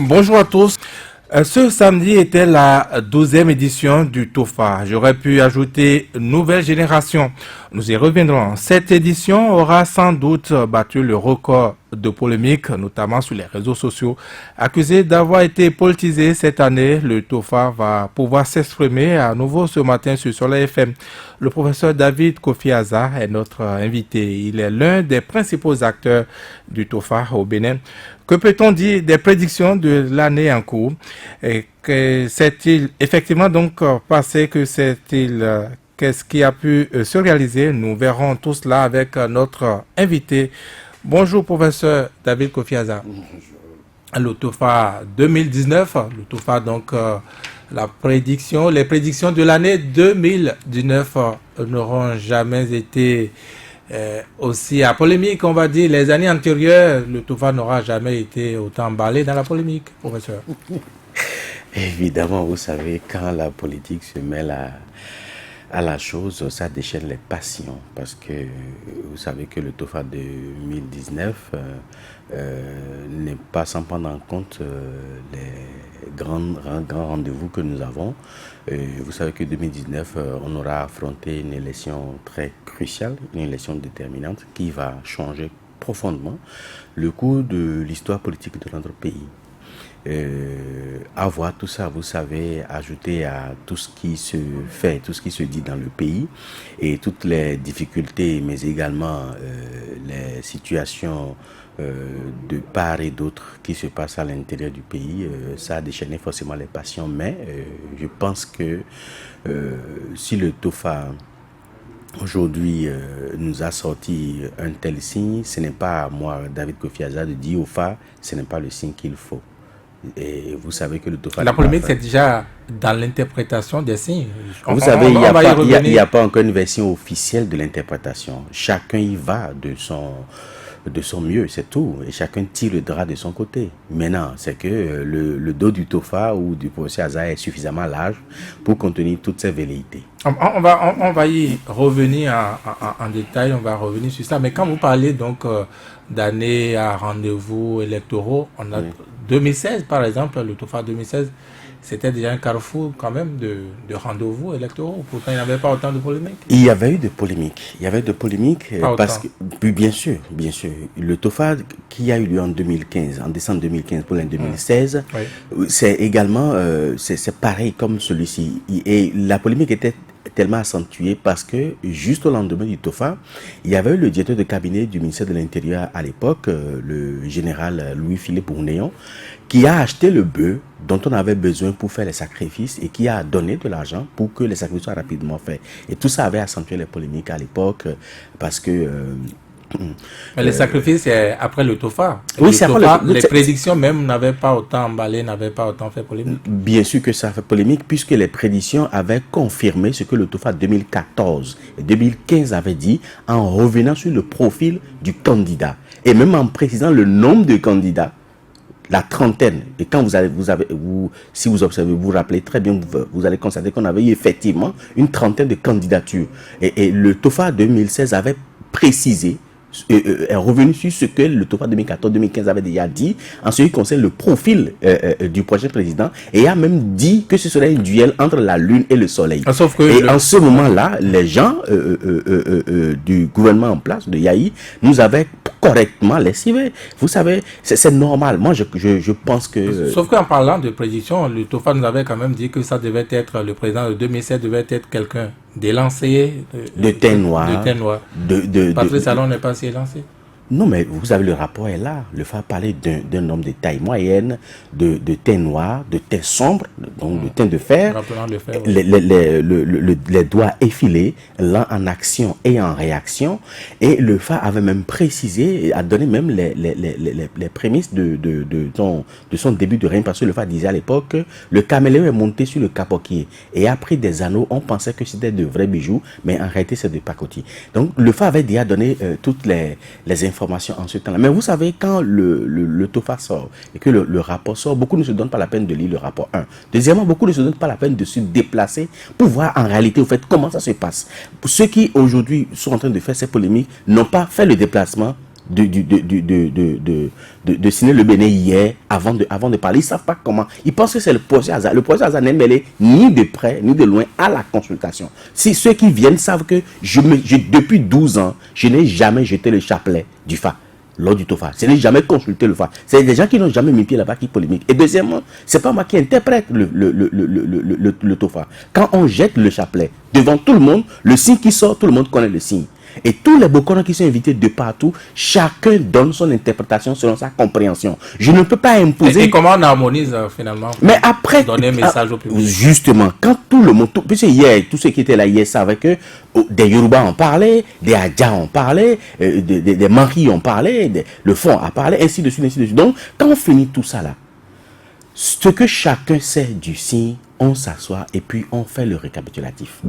Bonjour à tous. Ce samedi était la 12e édition du TOFA. J'aurais pu ajouter nouvelle génération. Nous y reviendrons. Cette édition aura sans doute battu le record de polémique, notamment sur les réseaux sociaux. Accusé d'avoir été politisé cette année, le TOFA va pouvoir s'exprimer à nouveau ce matin sur Soleil FM. Le professeur David Kofi Aza est notre invité. Il est l'un des principaux acteurs du TOFA au Bénin. Que peut-on dire des prédictions de l'année en cours? Et que s'est-il effectivement donc passé? Que s'est-il Qu'est-ce qui a pu se réaliser? Nous verrons tout cela avec notre invité. Bonjour professeur David Kofi Aza. Le TOFA 2019, le TOFA donc les prédictions de l'année 2019 n'auront jamais été aussi à polémique, on va dire. Les années antérieures, le TOFA n'aura jamais été autant emballé dans la polémique, professeur. Évidemment, vous savez, quand la politique se mêle à la chose, ça déchaîne les passions. Parce que vous savez que le TOFA 2019 n'est pas sans prendre en compte les grands rendez-vous que nous avons. Vous savez que 2019, on aura affronté une élection très cruciale, une élection déterminante qui va changer profondément le cours de l'histoire politique de notre pays. Avoir tout ça, vous savez, ajouté à tout ce qui se fait, tout ce qui se dit dans le pays et toutes les difficultés, mais également les situations de part et d'autre qui se passent à l'intérieur du pays, ça a déchaîné forcément les passions, mais je pense que si le TOFA aujourd'hui nous a sorti un tel signe, ce n'est pas à moi, David Kofi Aza, de dire au FA, ce n'est pas le signe qu'il faut. Et vous savez que le TOFA... La polémique, c'est déjà dans l'interprétation des signes. Vous savez, il n'y a pas encore une version officielle de l'interprétation. Chacun y va de son mieux, c'est tout. Et chacun tire le drap de son côté. Maintenant, c'est que le dos du TOFA ou du professeur Aza est suffisamment large pour contenir toutes ces velléités. On va y revenir en détail, on va revenir sur ça. Mais quand vous parlez donc d'années à rendez-vous électoraux, on a 2016 par exemple, le TOFA 2016, c'était déjà un carrefour quand même de rendez-vous électoraux. Pourtant, il n'y avait pas autant de polémiques. Il y avait eu de polémiques. Parce que, bien sûr. Le TOFA qui a eu lieu en 2015, en décembre 2015 pour l'année 2016, c'est également, c'est pareil comme celui-ci. Et la polémique était tellement accentuée parce que juste au lendemain du TOFA, il y avait eu le directeur de cabinet du ministère de l'Intérieur à l'époque, le général Louis-Philippe Ournéon, qui a acheté le bœuf dont on avait besoin pour faire les sacrifices et qui a donné de l'argent pour que les sacrifices soient rapidement faits. Et tout ça avait accentué les polémiques à l'époque parce que... mais les sacrifices, c'est après le TOFA. Oui, c'est après les prédictions même n'avaient pas autant emballé, n'avaient pas autant fait polémique. Bien sûr que ça a fait polémique puisque les prédictions avaient confirmé ce que le TOFA 2014 et 2015 avait dit en revenant sur le profil du candidat et même en précisant le nombre de candidats. La trentaine. Et quand si vous observez, vous vous rappelez très bien, vous allez constater qu'on avait eu effectivement une trentaine de candidatures. Et le TOFA 2016 avait précisé, est revenu sur ce que le TOFA 2014-2015 avait déjà dit en ce qui concerne le profil du prochain président et a même dit que ce serait un duel entre la Lune et le Soleil. Sauf que et en ce moment-là, les gens du gouvernement en place, de Yahi, nous avaient correctement lessivé. Vous savez, c'est normal. Moi, je pense que... Sauf qu'en parlant de prédiction, le TOFA nous avait quand même dit que ça devait être, le président de 2007 devait être quelqu'un d'élancé, de teint noir. Patrice Talon n'est pas si élancé. Non, mais vous avez le rapport est là. Le FA parlait d'un homme de taille moyenne, de teint noir, de teint sombre, donc de teint de fer, les doigts effilés, lent en action et en réaction. Et le FA avait même précisé, a donné même les prémices de son début de règne, parce que le FA disait à l'époque que le caméléon est monté sur le capotier et a pris des anneaux. On pensait que c'était de vrais bijoux, mais en réalité c'est de pacotille. Donc le FA avait déjà donné toutes les informations en ce temps-là. Mais vous savez, quand le TOFA sort et que le rapport sort, beaucoup ne se donnent pas la peine de lire le rapport 1. Deuxièmement, beaucoup ne se donnent pas la peine de se déplacer pour voir en réalité, au fait, comment ça se passe. Ceux qui aujourd'hui sont en train de faire ces polémiques n'ont pas fait le déplacement de signer le Bénin hier avant de parler. Ils ne savent pas comment. Ils pensent que c'est le procès Azar. Le procès Azar n'est mêlé ni de près ni de loin à la consultation. Si ceux qui viennent savent que depuis 12 ans, je n'ai jamais jeté le chapelet du FA lors du TOFA. Je n'ai jamais consulté le FA. C'est des gens qui n'ont jamais mis pied là-bas qui polémiquent. Et deuxièmement, c'est pas moi qui interprète le TOFA. Quand on jette le chapelet devant tout le monde, le signe qui sort, tout le monde connaît le signe. Et tous les Bokono qui sont invités de partout, chacun donne son interprétation selon sa compréhension. Je ne peux pas imposer... Et comment on harmonise finalement mais après, donner un message au public? Justement, quand tout le monde... Puisque hier, tous ceux qui étaient là hier savaient que des Yoruba ont parlé, des Adja ont parlé, des Maris ont parlé, le Fond a parlé, ainsi de suite, ainsi de suite. Donc, quand on finit tout ça là, ce que chacun sait du signe, on s'assoit et puis on fait le récapitulatif.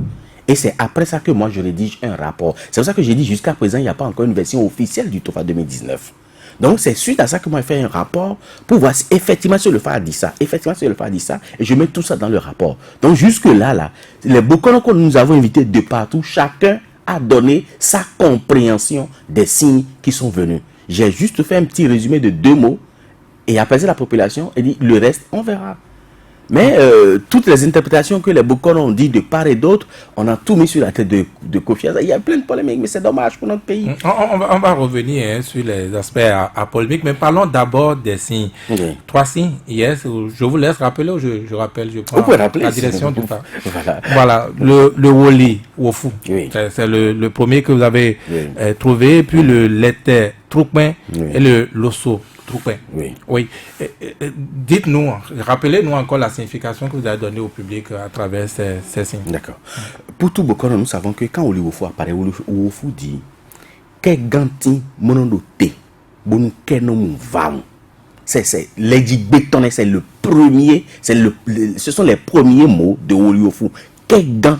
Et c'est après ça que moi je rédige un rapport. C'est pour ça que j'ai dit jusqu'à présent, il n'y a pas encore une version officielle du TOFA 2019. Donc c'est suite à ça que moi je fais un rapport pour voir si effectivement sur le FA a dit ça. Effectivement sur le FA a dit ça. Et je mets tout ça dans le rapport. Donc jusque là, les Bokono que nous avons invités de partout, chacun a donné sa compréhension des signes qui sont venus. J'ai juste fait un petit résumé de 2 mots et apaiser la population et dit le reste on verra. Mais toutes les interprétations que les Bokono ont dit de part et d'autre, on a tout mis sur la tête de Kofi Azar. Il y a plein de polémiques, mais c'est dommage pour notre pays. On va revenir sur les aspects à polémique, mais parlons d'abord des signes. Okay. 3 signes, yes, je vous laisse rappeler ou je rappelle, je prends la direction du pas. Voilà, le Woli, Wofu, oui. C'est le premier que vous avez trouvé, puis le Lete Troukmen et le Losso. Oui. Oui. Dites-nous, rappelez-nous encore la signification que vous avez donnée au public à travers ces signes. D'accord. Pour tout Bokono, nous savons que quand Wofu apparaît, Wofu dit que ganti monondo te bonu kenom vam. C'est l'Égypte, c'est le premier, ce sont les premiers mots de Wofu. C'est-à-dire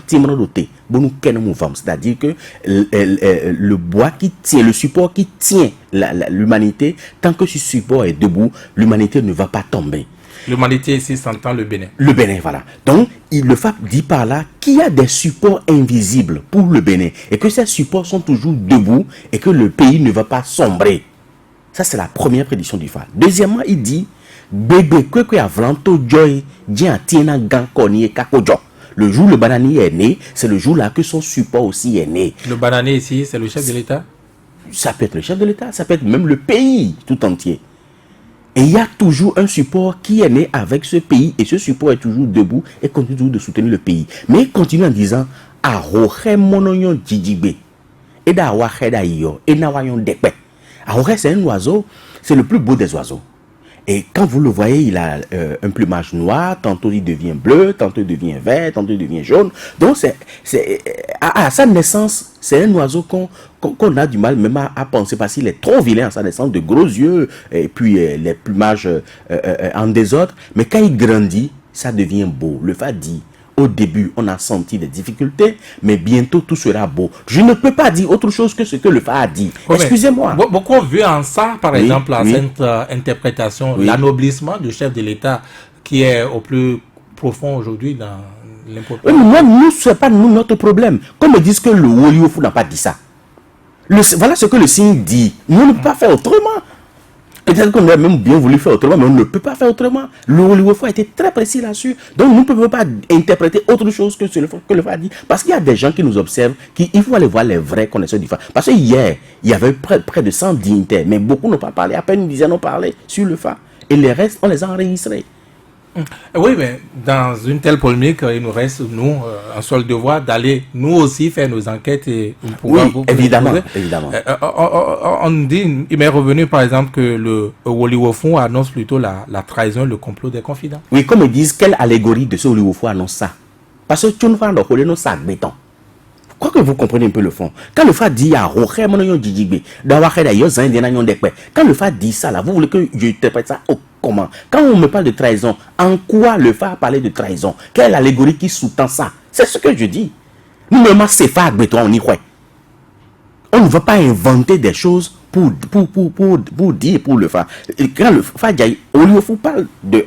que le bois qui tient, le support qui tient l'humanité, tant que ce support est debout, l'humanité ne va pas tomber. L'humanité ici s'entend le Bénin. Le Bénin, voilà. Donc, le FAP dit par là qu'il y a des supports invisibles pour le Bénin et que ces supports sont toujours debout et que le pays ne va pas sombrer. Ça, c'est la première prédiction du FAP. Deuxièmement, il dit bébé que avlanto joy dia tiena gankoni kakojo. Le jour où le bananier est né, c'est le jour-là que son support aussi est né. Le bananier ici, c'est le chef de l'État? Ça peut être le chef de l'État, ça peut être même le pays tout entier. Et il y a toujours un support qui est né avec ce pays, et ce support est toujours debout et continue toujours de soutenir le pays. Mais il continue en disant « Aroche monoyon djidjibé, et d'awache d'aïyo, et nawayon dekpe ». Aroche, c'est un oiseau, c'est le plus beau des oiseaux. Et quand vous le voyez, il a un plumage noir, tantôt il devient bleu, tantôt il devient vert, tantôt il devient jaune. Donc, à sa naissance, c'est un oiseau qu'on a du mal même à penser parce qu'il est trop vilain à sa naissance, de gros yeux, et puis les plumages en désordre. Mais quand il grandit, ça devient beau. Le FA dit, au début, on a senti des difficultés, mais bientôt tout sera beau. Je ne peux pas dire autre chose que ce que le FA a dit. Oui, excusez-moi. Beaucoup ont vu en ça, par exemple, cette interprétation, l'aноblissement du chef de l'État qui est au plus profond aujourd'hui dans l'importance. Oui, mais nous, ce n'est pas notre problème. Comme ils disent que le Woliofu n'a pas dit ça. Voilà ce que le signe dit. Nous ne pouvons pas faire autrement. Peut-être qu'on a même bien voulu faire autrement, mais on ne peut pas faire autrement. Le Woliofu a été très précis là-dessus. Donc nous ne pouvons pas interpréter autre chose que le FA dit. Parce qu'il y a des gens qui nous observent, il faut aller voir les vrais connaisseurs du FA. Parce que hier, il y avait près de 100 dignitaires, mais beaucoup n'ont pas parlé, à peine une dizaine ont parlé sur le FA. Et les restes, on les a enregistrés. Oui, mais dans une telle polémique, il nous reste, nous, un seul devoir d'aller, nous aussi, faire nos enquêtes et pouvoir vous évidemment. On dit, il m'est revenu, par exemple, que le Woliwofu annonce plutôt la trahison, le complot des confidents. Oui, comme ils disent, quelle allégorie de ce Woliwofu annonce ça? Parce que tu ne vas pas nous sac béton. Quoi que vous comprenez un peu le fond. Quand le FA dit quand le FA dit ça là, vous voulez que je interprète ça comment? Quand on me parle de trahison, en quoi le FA a parlé de trahison? Quelle allégorie qui sous-tend ça? C'est ce que je dis. Nous-mêmes, c'est FA béton, on y croit. On ne va pas inventer des choses pour dire pour le FA. Quand le FA dit, Oliofu parle de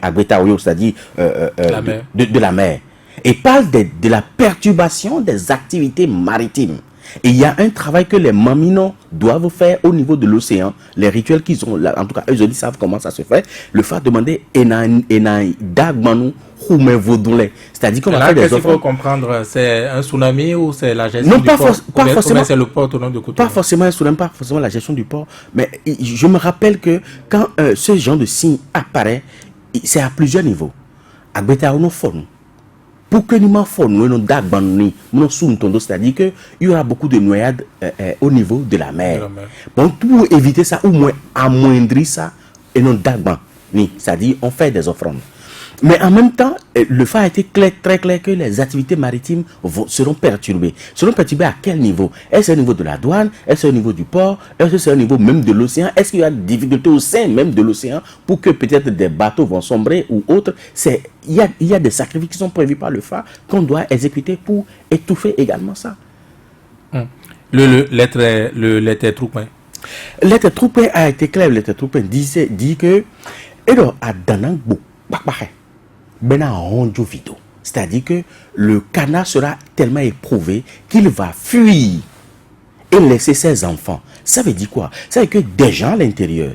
Agbeta Oyo, c'est-à-dire de la mer. Et parle de la perturbation des activités maritimes. Et il y a un travail que les Mamino doivent faire au niveau de l'océan. Les rituels qu'ils ont, là, en tout cas, eux, ils savent comment ça se fait. Le fait demander c'est-à-dire qu'on va faire des offres. Qu'est-ce qu'il faut comprendre? C'est un tsunami ou c'est la gestion du port? Pas forcément. C'est le port autonome de Cotonou. Pas forcément un tsunami, pas forcément la gestion du port. Mais je me rappelle que quand ce genre de signe apparaît, c'est à plusieurs niveaux. Pour que nous c'est-à-dire qu'il y aura beaucoup de noyades au niveau de la mer. Donc, pour éviter ça, ou moins amoindrir ça, et non c'est-à-dire on fait des offrandes. Mais en même temps, le fait a été très clair que les activités maritimes seront perturbées. Seront perturbées à quel niveau? Est-ce au niveau de la douane? Est-ce au niveau du port? Est-ce que c'est au niveau même de l'océan? Est-ce qu'il y a des difficultés au sein même de l'océan pour que peut-être des bateaux vont sombrer ou autre? Il y a des sacrifices qui sont prévus par le phare qu'on doit exécuter pour étouffer également ça. Le lettre troupin. Lettre troupin a été clair. Lettre troupin dit que à Danangbo, c'est-à-dire que le canard sera tellement éprouvé qu'il va fuir et laisser ses enfants. Ça veut dire quoi? Ça veut dire que des gens à l'intérieur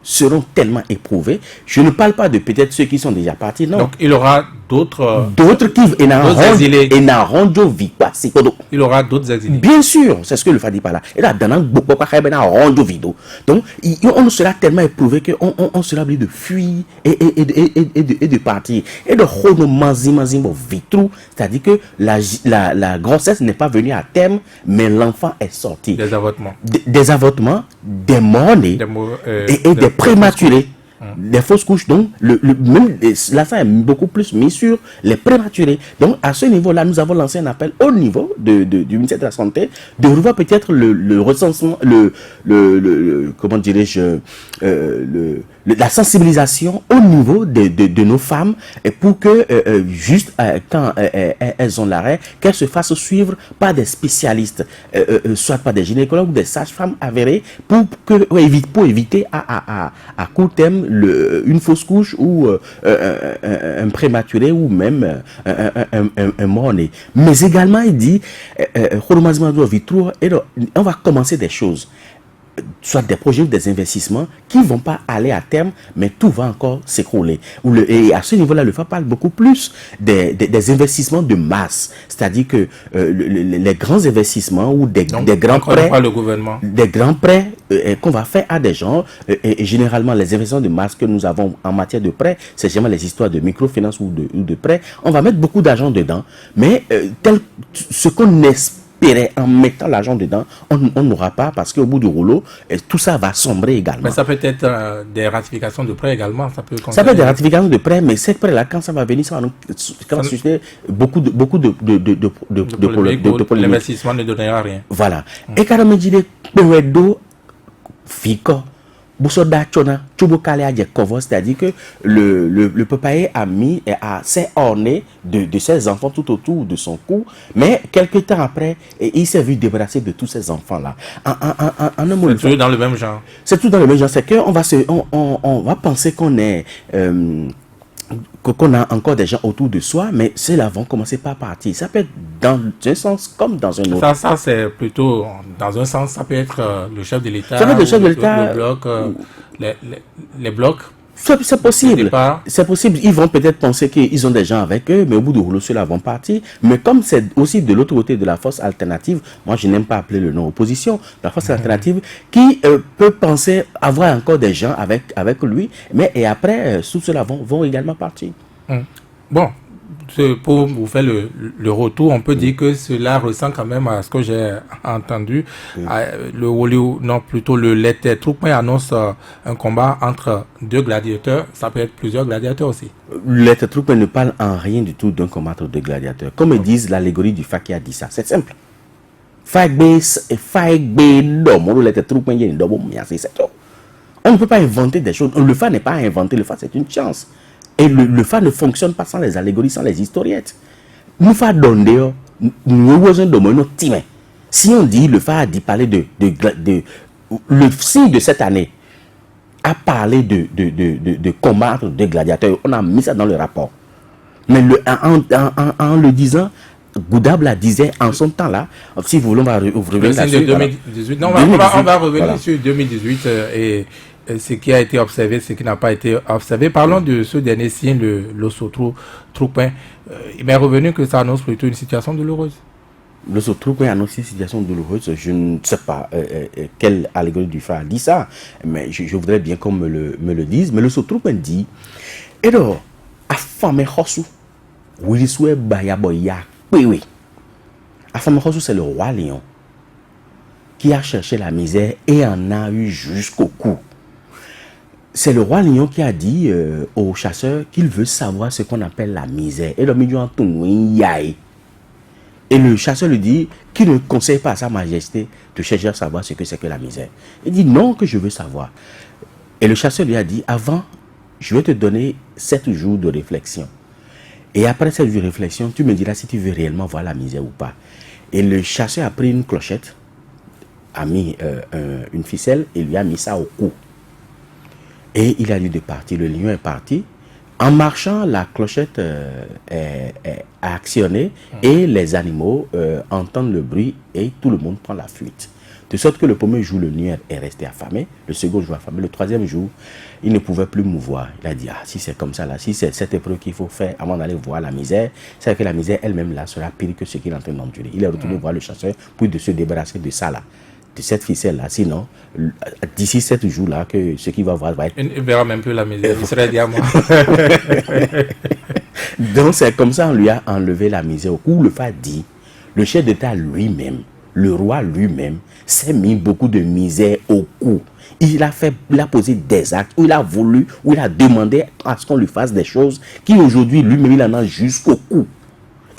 seront tellement éprouvés. Je ne parle pas de peut-être ceux qui sont déjà partis, non. Donc il aura d'autres qui exilés. Il aura d'autres exilés. Bien sûr, c'est ce que le Fadi par là. Et là, donc, on sera tellement éprouvé qu'on sera obligé de fuir et de partir. Et de c'est-à-dire que la grossesse n'est pas venue à terme, mais l'enfant est sorti. Des avortements. Des avortements, des morts-nés et des prématurés. Des fausses couches, donc même là ça est beaucoup plus mis sur les prématurés. Donc à ce niveau là nous avons lancé un appel au niveau du ministère de la Santé de revoir peut-être le recensement, comment dirais-je, la sensibilisation au niveau de nos femmes, et pour que juste quand elles ont l'arrêt, qu'elles se fassent suivre par des spécialistes, soit par des gynécologues ou des sages-femmes avérées, pour éviter à court terme une fausse couche ou un prématuré ou même un mort-né. Mais également il dit on va commencer des choses, soit des projets ou des investissements qui ne vont pas aller à terme, mais tout va encore s'écrouler. Et à ce niveau-là, le FA parle beaucoup plus des investissements de masse, c'est-à-dire que les grands investissements ou des grands prêts, des grands prêts qu'on va faire à des gens, et généralement les investissements de masse que nous avons en matière de prêts, c'est généralement les histoires de microfinance ou de prêts, on va mettre beaucoup d'argent dedans, mais ce qu'on espère en mettant l'argent dedans, on n'aura pas, parce qu'au bout du rouleau, tout ça va sombrer également. Mais ça peut être des ratifications de prêts également. Ça peut être des ratifications de prêts, mais ces prêts-là, quand ça va venir, ça va susciter beaucoup de polémiques. L'investissement ne donnera rien. Voilà. Et quand on me dit c'est-à-dire que le papaye s'est orné de ses enfants tout autour de son cou, mais quelques temps après, il s'est vu débarrasser de tous ces enfants-là. C'est tout dans le même genre. C'est tout dans le même genre. C'est qu'on va penser qu'on est... qu'on a encore des gens autour de soi, mais ceux-là vont commencer par partir. Ça peut être dans un sens comme dans un autre. Ça c'est plutôt dans un sens, ça peut être le chef de l'État, ça peut être le chef de l'État, le bloc, les blocs. C'est possible. C'est possible. Ils vont peut-être penser qu'ils ont des gens avec eux, mais au bout du rouleau, ceux-là vont partir. Mais comme c'est aussi de l'autre côté de la force alternative, moi je n'aime pas appeler le nom opposition, la force alternative, qui peut penser avoir encore des gens avec lui, mais et après, tous ceux-là vont également partir. Bon, pour vous faire le retour, on peut dire que cela ressemble quand même à ce que j'ai entendu. Le Lettre Troupin annonce un combat entre deux gladiateurs. Ça peut être plusieurs gladiateurs aussi. Le Lettre Troupin ne parle en rien du tout d'un combat entre deux gladiateurs. Comme ils disent, l'allégorie du Faki a dit ça. C'est simple. On ne peut pas inventer des choses. Le Fa n'est pas inventé. Le Fa, c'est une chance. Et le Fa ne fonctionne pas sans les allégories, sans les historiettes. Nous Fa donner, si on dit, le Fa a dit parler le signe de cette année a parlé de combattre des gladiateurs. On a mis ça dans le rapport. Mais en le disant, Goudabla disait en son temps-là, si vous voulez, on va revenir là-dessus. 2018. Non, on va revenir sur 2018 et ce qui a été observé, ce qui n'a pas été observé. Parlons de ce dernier signe, l'osso Troupin. Il m'est revenu que ça annonce plutôt une situation douloureuse. L'osso Troupin annonce une situation douloureuse. Je ne sais pas quelle allégorie du phare dit ça, mais je voudrais bien qu'on me le dise. Mais l'osso Troupin dit, et alors, afame Hosu, Wiliswe Bayaboya, oui. Afame Hosu, c'est le roi lion qui a cherché la misère et en a eu jusqu'au cou. C'est le roi lion qui a dit au chasseur qu'il veut savoir ce qu'on appelle la misère. Et le chasseur lui dit qu'il ne conseille pas à sa majesté de chercher à savoir ce que c'est que la misère. Il dit non, que je veux savoir. Et le chasseur lui a dit, avant, je vais te donner 7 jours de réflexion. Et après 7 jours de réflexion, tu me diras si tu veux réellement voir la misère ou pas. Et le chasseur a pris une clochette, a mis une ficelle et lui a mis ça au cou. Et il a dit de partir. Le lion est parti. En marchant, la clochette est actionnée et les animaux entendent le bruit et tout le monde prend la fuite. De sorte que le premier jour, le lion est resté affamé. Le second jour, affamé. Le troisième jour, il ne pouvait plus mouvoir. Il a dit, ah, si c'est comme ça, là, si c'est cette épreuve qu'il faut faire avant d'aller voir la misère, c'est que la misère elle-même, là, sera pire que ce qu'il est en train d'endurer. Il est retourné voir le chasseur pour de se débarrasser de ça, là. De cette ficelle-là. Sinon, d'ici 7 jours-là, que ce qu'il va voir va être... Il ne verra même plus la misère. Il serait dit à moi. Donc, c'est comme ça on lui a enlevé la misère au cou. Le fait dit, le chef d'État lui-même, le roi lui-même, s'est mis beaucoup de misère au cou. Il a posé des actes où il a voulu, où il a demandé à ce qu'on lui fasse des choses qui aujourd'hui, lui-même, il en a jusqu'au cou.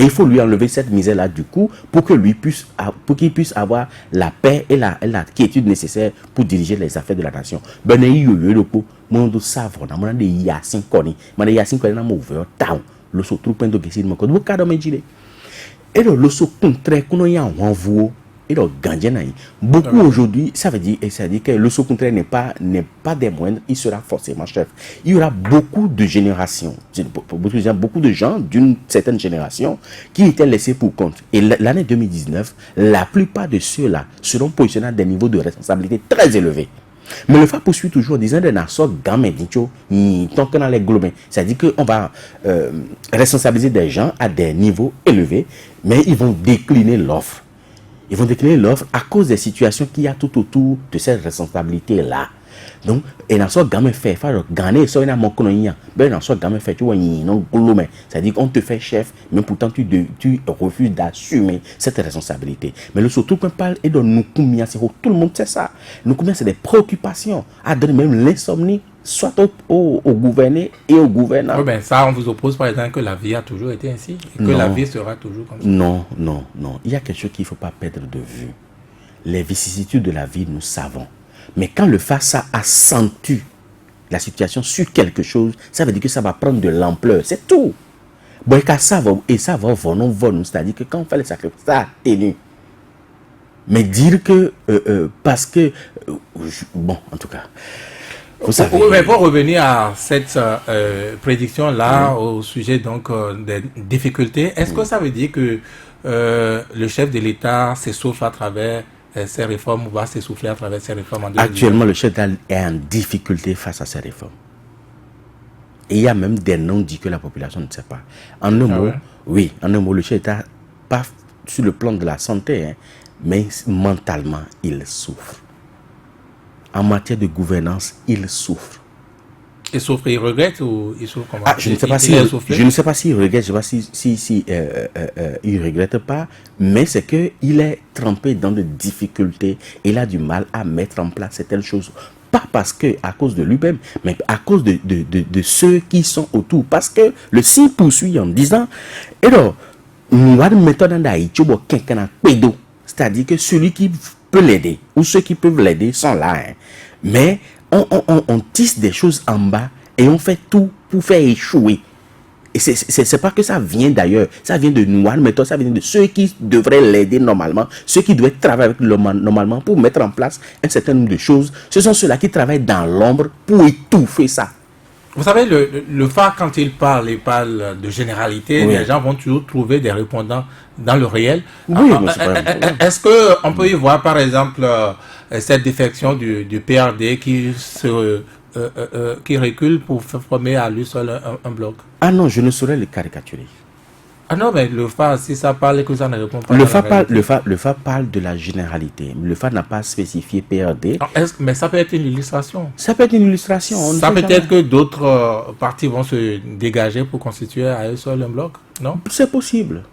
Et il faut lui enlever cette misère-là du coup pour qu'il puisse avoir la paix et la quiétude nécessaire pour diriger les affaires de la nation. Ben, il y a eu le coup, mon savon, mon de Yasin Koni, mon Yasin Koni, mon ouvert town, le saut trop de Gessin, mon code, vous me dire. Et le saut contraire qu'on y a en vous. Et donc, beaucoup aujourd'hui, ça veut dire que le saut contraire n'est pas des moindres, il sera forcément chef. Il y aura beaucoup de générations, beaucoup de gens d'une certaine génération qui étaient laissés pour compte. Et l'année 2019, la plupart de ceux-là seront positionnés à des niveaux de responsabilité très élevés. Mais le fait poursuit toujours en disant de Nassau, gamin, tant que dans les globins. C'est-à-dire qu'on va responsabiliser des gens à des niveaux élevés, mais ils vont décliner l'offre. Ils vont décliner l'offre à cause des situations qu'il y a tout autour de cette responsabilité-là. Donc, et dans ce gamin fait, gagner ça, il y a mon colonia. Ben, dans ce gamin fait, tu vois, il non glomé. C'est-à-dire qu'on te fait chef, mais pourtant tu refuses d'assumer cette responsabilité. Mais le surtout qu'on parle et de nous combien, c'est tout le monde sait ça. Nous combien c'est des préoccupations, à donner même l'insomnie, soit au gouverné et au gouvernant. Oui, ben ça, on vous oppose par exemple que la vie a toujours été ainsi, et que la vie sera toujours comme ça. Non. Il y a quelque chose qu'il ne faut pas perdre de vue. Les vicissitudes de la vie, nous savons. Mais quand le face accentue la situation sur quelque chose, ça veut dire que ça va prendre de l'ampleur. C'est tout. Bon, et ça va c'est-à-dire que quand on fait les sacrifices, ça atténue. Mais dire que, parce que, bon, en tout cas... Mais pour revenir à cette prédiction-là, au sujet donc des difficultés, est-ce que ça veut dire que le chef de l'État s'essouffle à travers ces réformes ou va s'essouffler à travers ces réformes en 2019? Actuellement, le chef d'État est en difficulté face à ces réformes. Et il y a même des noms dits que la population ne sait pas. En un mot, oui, en un mot, le chef d'État, pas sur le plan de la santé, hein, mais mentalement, il souffre. En matière de gouvernance, il souffre. Il souffre, il regrette ou il souffre comment? Je ne sais pas s'il regrette, je ne sais pas si il regrette pas, mais c'est qu'il est trempé dans des difficultés. Il a du mal à mettre en place certaines choses. Pas parce que à cause de lui-même, mais à cause de ceux qui sont autour. Parce que le signe poursuit en disant, alors, nous avons une méthode c'est-à-dire que celui qui peut l'aider, ou ceux qui peuvent l'aider sont là. Hein. Mais on tisse des choses en bas et on fait tout pour faire échouer. Et c'est pas que ça vient d'ailleurs, ça vient de nous, mais ça vient de ceux qui devraient l'aider normalement, ceux qui doivent travailler avec normalement pour mettre en place un certain nombre de choses. Ce sont ceux-là qui travaillent dans l'ombre pour étouffer ça. Vous savez, le phare, quand il parle de généralité, Oui. les gens vont toujours trouver des répondants dans le réel. Oui, mais c'est pas un problème. Est-ce qu'on peut y voir, par exemple, cette défection du PRD qui recule pour former à lui seul un bloc? Ah non, je ne saurais le caricaturer. Ah non, mais le phare, si ça parle et que ça ne répond pas. Le FA parle de la généralité. Le FA n'a pas spécifié PRD. Mais ça peut être une illustration. Ça peut être une illustration. On ne Ça sait peut jamais. être que d'autres partis vont se dégager pour constituer à eux seuls un bloc, non? C'est possible.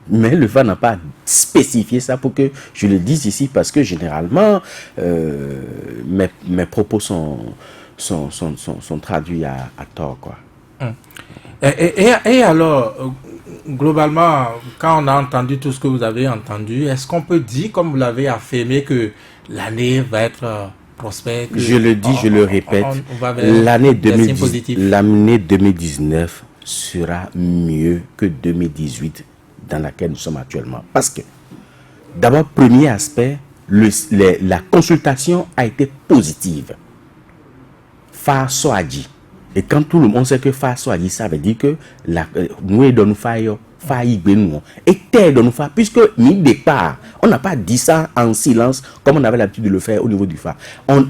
Mais le FA n'a pas spécifié ça pour que je le dise ici parce que généralement, mes propos sont traduits à tort, quoi. Et alors, globalement, quand on a entendu tout ce que vous avez entendu, est-ce qu'on peut dire, comme vous l'avez affirmé, que l'année va être prospère? Je le dis, je le répète, on va vers l'année des signes positifs. 2019 sera mieux que 2018 dans laquelle nous sommes actuellement. Parce que, d'abord, premier aspect, la consultation a été positive. Faso a dit. Et quand tout le monde sait que Faso a dit, ça veut dire que nous donnons faille. Et tel nous faire, puisque ni départ, on n'a pas dit ça en silence comme on avait l'habitude de le faire au niveau du FA.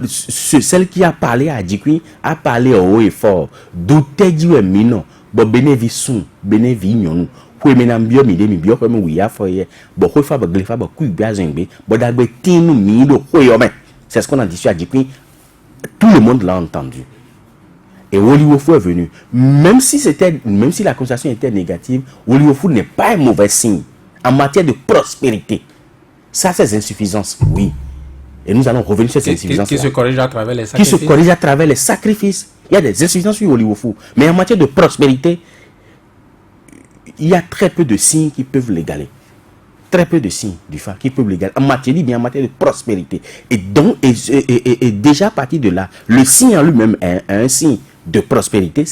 Celle qui a parlé à Djikwi a parlé haut et fort. Douté du mino, bon bénévision, bénévision. Pour menambio mi demi bio comme oui a foyer. Bon quoi fa baglefa ba coup bien zengbe. Bon d'agbe tinu mi do koyome. C'est ce qu'on a dit sur Djikwi. Tout le monde l'a entendu. Et Woliwofu est venu. Même si la constatation était négative, Woliwofu n'est pas un mauvais signe en matière de prospérité. Ça, c'est insuffisance, oui. Et nous allons revenir sur ces insuffisances. Qui se corrige à travers les sacrifices. Qui se corrige à travers les sacrifices. Il y a des insuffisances sur Woliwofu. Mais en matière de prospérité, il y a très peu de signes qui peuvent l'égaler. Très peu de signes du FA qui peuvent l'égaler. En matière de prospérité. Et donc, et déjà à partir de là, le signe en lui-même est un signe de prospérité,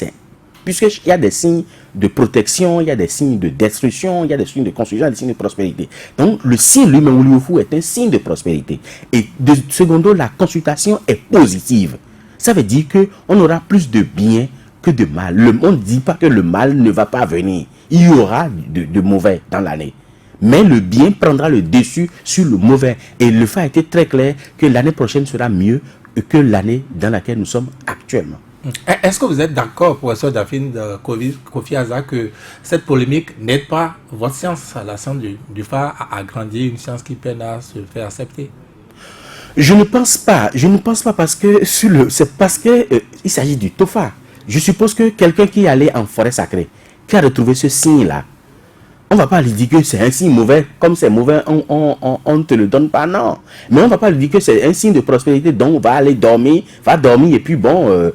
puisqu'il y a des signes de protection, il y a des signes de destruction, il y a des signes de construction, il y a des signes de prospérité. Donc, le signe lui-même, Woliwofu, est un signe de prospérité. Et de secondo, la consultation est positive. Ça veut dire qu'on aura plus de bien que de mal. On ne dit pas que le mal ne va pas venir. Il y aura de mauvais dans l'année. Mais le bien prendra le dessus sur le mauvais. Et le fait a été très clair que l'année prochaine sera mieux que l'année dans laquelle nous sommes actuellement. Est-ce que vous êtes d'accord, professeur Daphine Kofi Aza, que cette polémique n'aide pas votre science, la science du phare, à grandir, une science qui peine à se faire accepter? Je ne pense pas parce que c'est parce que il s'agit du tofa. Je suppose que quelqu'un qui est allé en forêt sacrée, qui a retrouvé ce signe-là, on ne va pas lui dire que c'est un signe mauvais, comme c'est mauvais, on ne te le donne pas, non. Mais on ne va pas lui dire que c'est un signe de prospérité, donc on va aller dormir, et puis bon,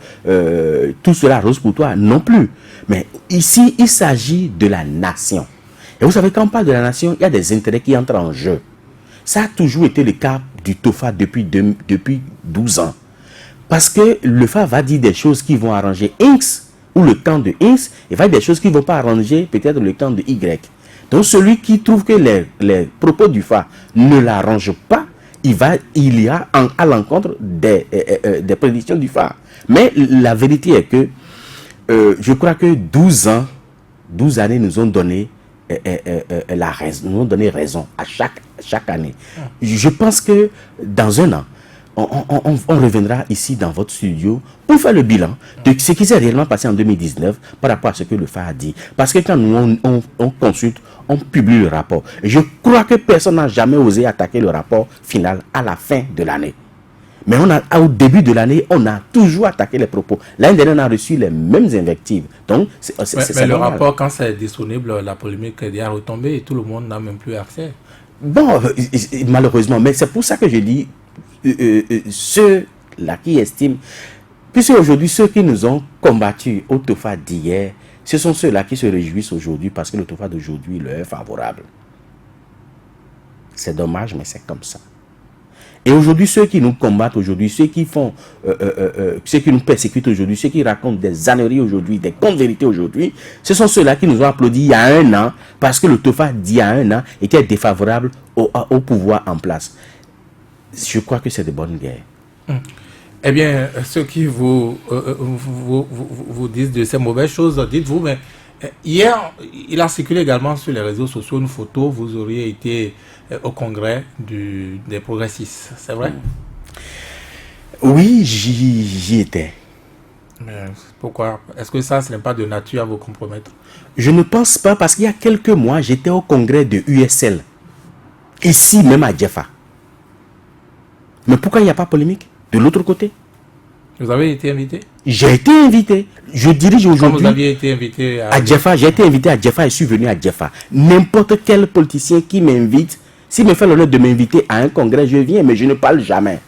tout sera rose pour toi, non plus. Mais ici, il s'agit de la nation. Et vous savez, quand on parle de la nation, il y a des intérêts qui entrent en jeu. Ça a toujours été le cas du TOFA depuis 12 ans. Parce que le FA va dire des choses qui vont arranger X, ou le camp de X, et va dire des choses qui ne vont pas arranger peut-être le camp de Y. Donc celui qui trouve que les propos du FA ne l'arrangent pas, il ira à l'encontre des prédictions du FA. Mais la vérité est que je crois que 12 années nous ont donné la raison, nous ont donné raison à chaque année. Je pense que dans un an, on reviendra ici dans votre studio pour faire le bilan de ce qui s'est réellement passé en 2019 par rapport à ce que le FA a dit. Parce que quand nous on consulte, on publie le rapport. Je crois que personne n'a jamais osé attaquer le rapport final à la fin de l'année. Mais au début de l'année, on a toujours attaqué les propos. L'année dernière, on a reçu les mêmes invectives. Donc, mais le rapport, quand c'est disponible, la polémique est déjà retombée et tout le monde n'a même plus accès. Bon, malheureusement, mais c'est pour ça que je dis, ceux-là qui estiment, puisque aujourd'hui, ceux qui nous ont combattus au TOFA d'hier, ce sont ceux-là qui se réjouissent aujourd'hui parce que le TOFA d'aujourd'hui leur est favorable. C'est dommage, mais c'est comme ça. Et aujourd'hui, ceux qui nous combattent aujourd'hui, ceux qui nous persécutent aujourd'hui, ceux qui racontent des âneries aujourd'hui, des contes-vérités aujourd'hui, ce sont ceux-là qui nous ont applaudi il y a un an, parce que le TOFA dit il y a un an était défavorable au pouvoir en place. Je crois que c'est de bonne guerre. Eh bien, ceux qui vous disent de ces mauvaises choses, dites-vous, mais hier, il a circulé également sur les réseaux sociaux une photo, vous auriez été au congrès des progressistes, c'est vrai? Oui, j'y étais. Mais pourquoi? Est-ce que ça, ce n'est pas de nature à vous compromettre? Je ne pense pas, parce qu'il y a quelques mois, j'étais au congrès de USL, ici même à Djefa. Mais pourquoi il n'y a pas polémique de l'autre côté? Vous avez été invité? J'ai été invité. Je dirige aujourd'hui. Comme vous aviez été invité à Djefa, j'ai été invité à Djefa et je suis venu à Djefa. N'importe quel politicien qui m'invite, s'il me fait l'honneur de m'inviter à un congrès, je viens, mais je ne parle jamais.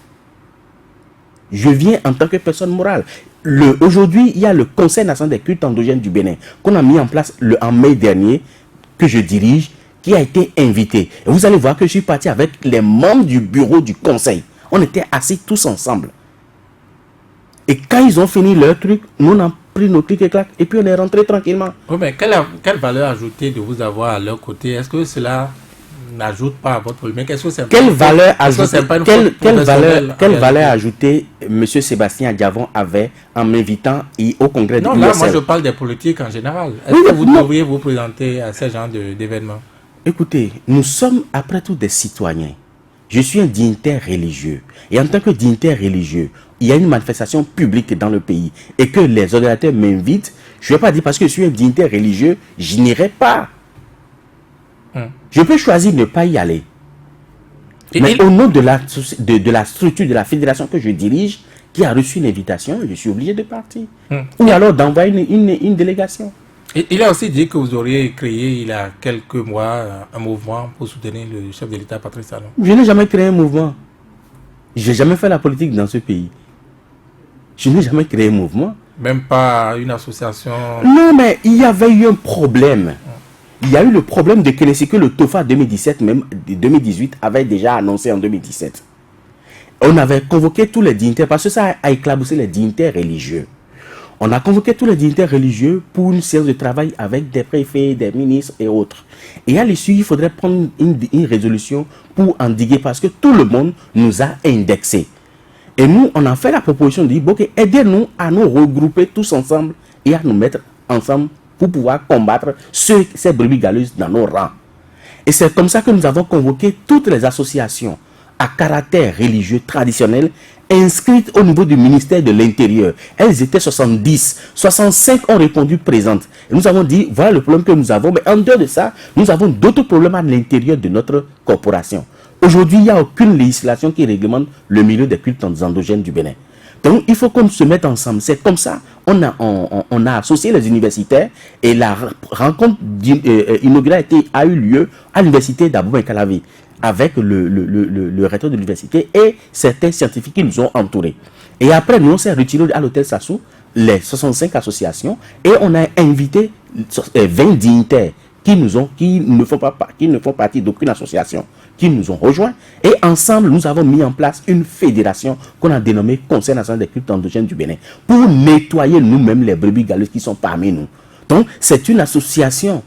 Je viens en tant que personne morale. Aujourd'hui, il y a le Conseil national des cultes endogènes du Bénin qu'on a mis en place en mai dernier, que je dirige, qui a été invité. Et vous allez voir que je suis parti avec les membres du bureau du Conseil. On était assis tous ensemble. Et quand ils ont fini leur truc, nous on a pris nos clics et claques et puis on est rentré tranquillement. Oui, mais quelle valeur ajoutée de vous avoir à leur côté? Est-ce que cela n'ajoute pas à votre polémique? Quelle valeur ajoutée M. Sébastien Diavon avait en m'invitant au congrès de l'USL? Non, là, moi je parle des politiques en général. Est-ce que vous devriez vous présenter à ce genre d'événements? Écoutez, nous sommes après tout des citoyens. Je suis un dignitaire religieux. Et en tant que dignitaire religieux, il y a une manifestation publique dans le pays et que les organisateurs m'invitent, je ne vais pas dire parce que je suis un dignitaire religieux, je n'irai pas. Je peux choisir de ne pas y aller. Mais au nom de la structure de la fédération que je dirige, qui a reçu une invitation, je suis obligé de partir. Ou alors d'envoyer une délégation. Et il a aussi dit que vous auriez créé il y a quelques mois un mouvement pour soutenir le chef de l'État, Patrice Talon. Je n'ai jamais créé un mouvement. Je n'ai jamais fait la politique dans ce pays. Je n'ai jamais créé un mouvement. Même pas une association? Non, mais il y avait eu un problème. Il y a eu le problème de Kénessi que le TOFA 2017, même 2018, avait déjà annoncé en 2017. On avait convoqué tous les dignitaires, parce que ça a éclaboussé les dignitaires religieux. On a convoqué tous les dignitaires religieux pour une séance de travail avec des préfets, des ministres et autres. Et à l'issue, il faudrait prendre une résolution pour endiguer, parce que tout le monde nous a indexés. Et nous, on a fait la proposition de dire, bon, okay, aidez-nous à nous regrouper tous ensemble et à nous mettre ensemble pour pouvoir combattre ces brebis galeuses dans nos rangs. Et c'est comme ça que nous avons convoqué toutes les associations à caractère religieux traditionnel inscrites au niveau du ministère de l'Intérieur. Elles étaient 70. 65 ont répondu présentes. Et nous avons dit, voilà le problème que nous avons. Mais en dehors de ça, nous avons d'autres problèmes à l'intérieur de notre corporation. Aujourd'hui, il n'y a aucune législation qui réglemente le milieu des cultes endogènes du Bénin. Donc, il faut qu'on se mette ensemble. C'est comme ça. On a associé les universitaires et la rencontre inaugurale a eu lieu à l'université d'Abou-Ben-Calavi avec le recteur de l'université et certains scientifiques qui nous ont entourés. Et après, nous, on s'est retirés à l'hôtel Sassou, les 65 associations, et on a invité 20 dignitaires qui ne font partie d'aucune association, qui nous ont rejoints. Et ensemble, nous avons mis en place une fédération qu'on a dénommée Conseil national des cultes endogènes du Bénin pour nettoyer nous-mêmes les brebis galeuses qui sont parmi nous. Donc, c'est une association,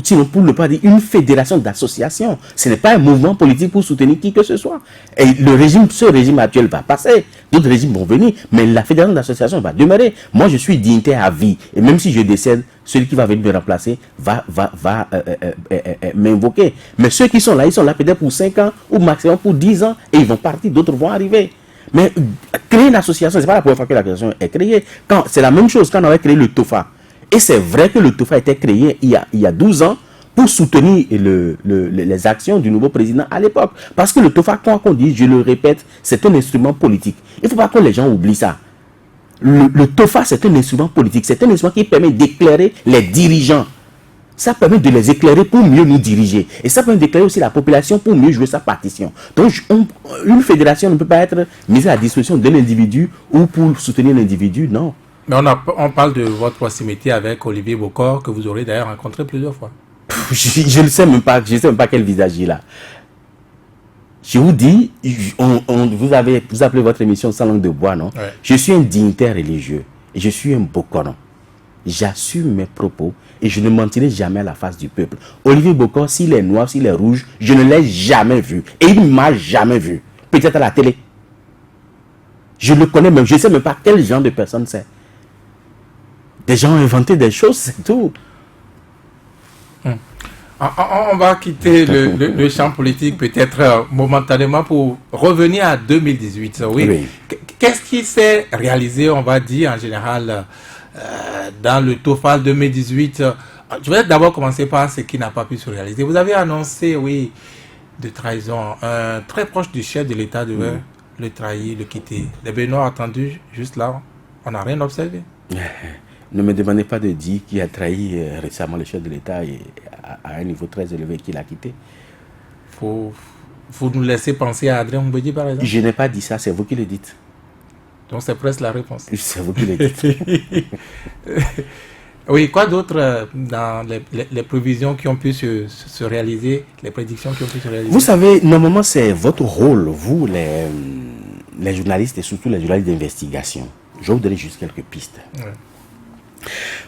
sinon pour ne pas dire une fédération d'associations. Ce n'est pas un mouvement politique pour soutenir qui que ce soit. Et ce régime actuel va passer, d'autres régimes vont venir, mais la fédération d'associations va demeurer. Moi, je suis dignitaire à vie. Et même si je décède, celui qui va venir me remplacer va m'invoquer. Mais ceux qui sont là, ils sont là peut-être pour 5 ans ou maximum pour 10 ans et ils vont partir, d'autres vont arriver. Mais créer une association, ce n'est pas la première fois que l'association est créée. C'est la même chose quand on avait créé le TOFA. Et c'est vrai que le TOFA a été créé il y a 12 ans pour soutenir les actions du nouveau président à l'époque. Parce que le TOFA, quoi qu'on dise, je le répète, c'est un instrument politique. Il ne faut pas que les gens oublient ça. Le TOFA, c'est un instrument politique. C'est un instrument qui permet d'éclairer les dirigeants. Ça permet de les éclairer pour mieux nous diriger. Et ça permet d'éclairer aussi la population pour mieux jouer sa partition. Donc, une fédération ne peut pas être mise à la disposition d'un individu ou pour soutenir l'individu, non. Mais on parle de votre proximité avec Olivier Bokor, que vous aurez d'ailleurs rencontré plusieurs fois. Je ne sais même pas quel visage il a. Je vous dis, vous appelez votre émission Sans langue de bois, non? Ouais. Je suis un dignitaire religieux et je suis un Bokoron. J'assume mes propos et je ne mentirai jamais à la face du peuple. Olivier Bokor, s'il est noir, s'il est rouge, je ne l'ai jamais vu. Et il ne m'a jamais vu. Peut-être à la télé. Je le connais même, je ne sais même pas quel genre de personne c'est. Des gens ont inventé des choses, c'est tout. On va quitter le champ politique peut-être momentanément pour revenir à 2018. Oui. Qu'est-ce qui s'est réalisé, on va dire en général, dans le TOFA 2018? Je vais d'abord commencer par ce qui n'a pas pu se réaliser. Vous avez annoncé, oui, de trahison. Très proche du chef de l'État devait le trahir, le quitter. Les Béninois attendus juste là, on n'a rien observé. Ne me demandez pas de dire qui a trahi récemment le chef de l'État à un niveau très élevé qu'il a quitté. Vous nous laissez penser à Adrien Mbedi par exemple? Je n'ai pas dit ça, c'est vous qui le dites. Donc c'est presque la réponse. C'est vous qui le dites. Oui, quoi d'autre dans les prévisions qui ont pu se réaliser, les prédictions qui ont pu se réaliser? Vous savez, normalement c'est votre rôle, vous les journalistes et surtout les journalistes d'investigation. Je vais vous donner juste quelques pistes. Ouais.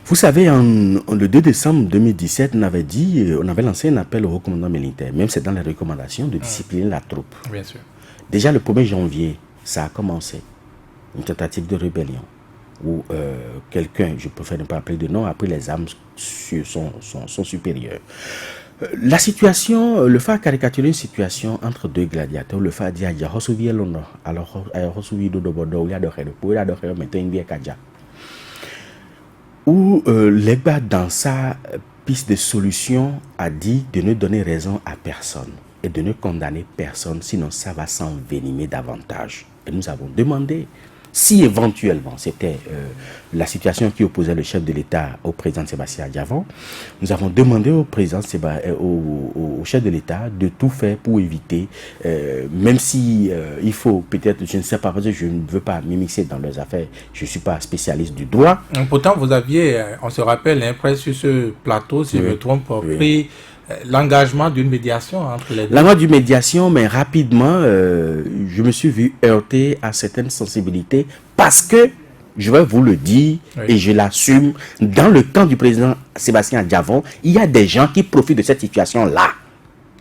Vous savez, le 2 décembre 2017, on avait lancé un appel au recommandant militaire, même c'est dans les recommandations, de discipliner la troupe. Bien sûr. Déjà le 1er janvier, ça a commencé, une tentative de rébellion, où quelqu'un, je préfère ne pas appeler de nom, a pris les armes sur son supérieur. La situation, le fait a caricaturé une situation entre deux gladiateurs. Le fait a dit, où l'EGBA, dans sa piste de solution, a dit de ne donner raison à personne et de ne condamner personne, sinon ça va s'envenimer davantage. Et nous avons demandé, si éventuellement c'était la situation qui opposait le chef de l'État au président Sébastien Adjavon, nous avons demandé au président au chef de l'État de tout faire pour éviter, même si il faut peut-être, je ne sais pas, parce que je ne veux pas m'immiscer dans leurs affaires, je ne suis pas spécialiste du droit. Pourtant, vous aviez, on se rappelle, presque sur ce plateau, si je me trompe, pris l'engagement d'une médiation entre les deux. L'engagement d'une médiation, mais rapidement, je me suis vu heurter à certaines sensibilités parce que, je vais vous le dire, et je l'assume, dans le camp du président Sébastien Adjavon, il y a des gens qui profitent de cette situation-là.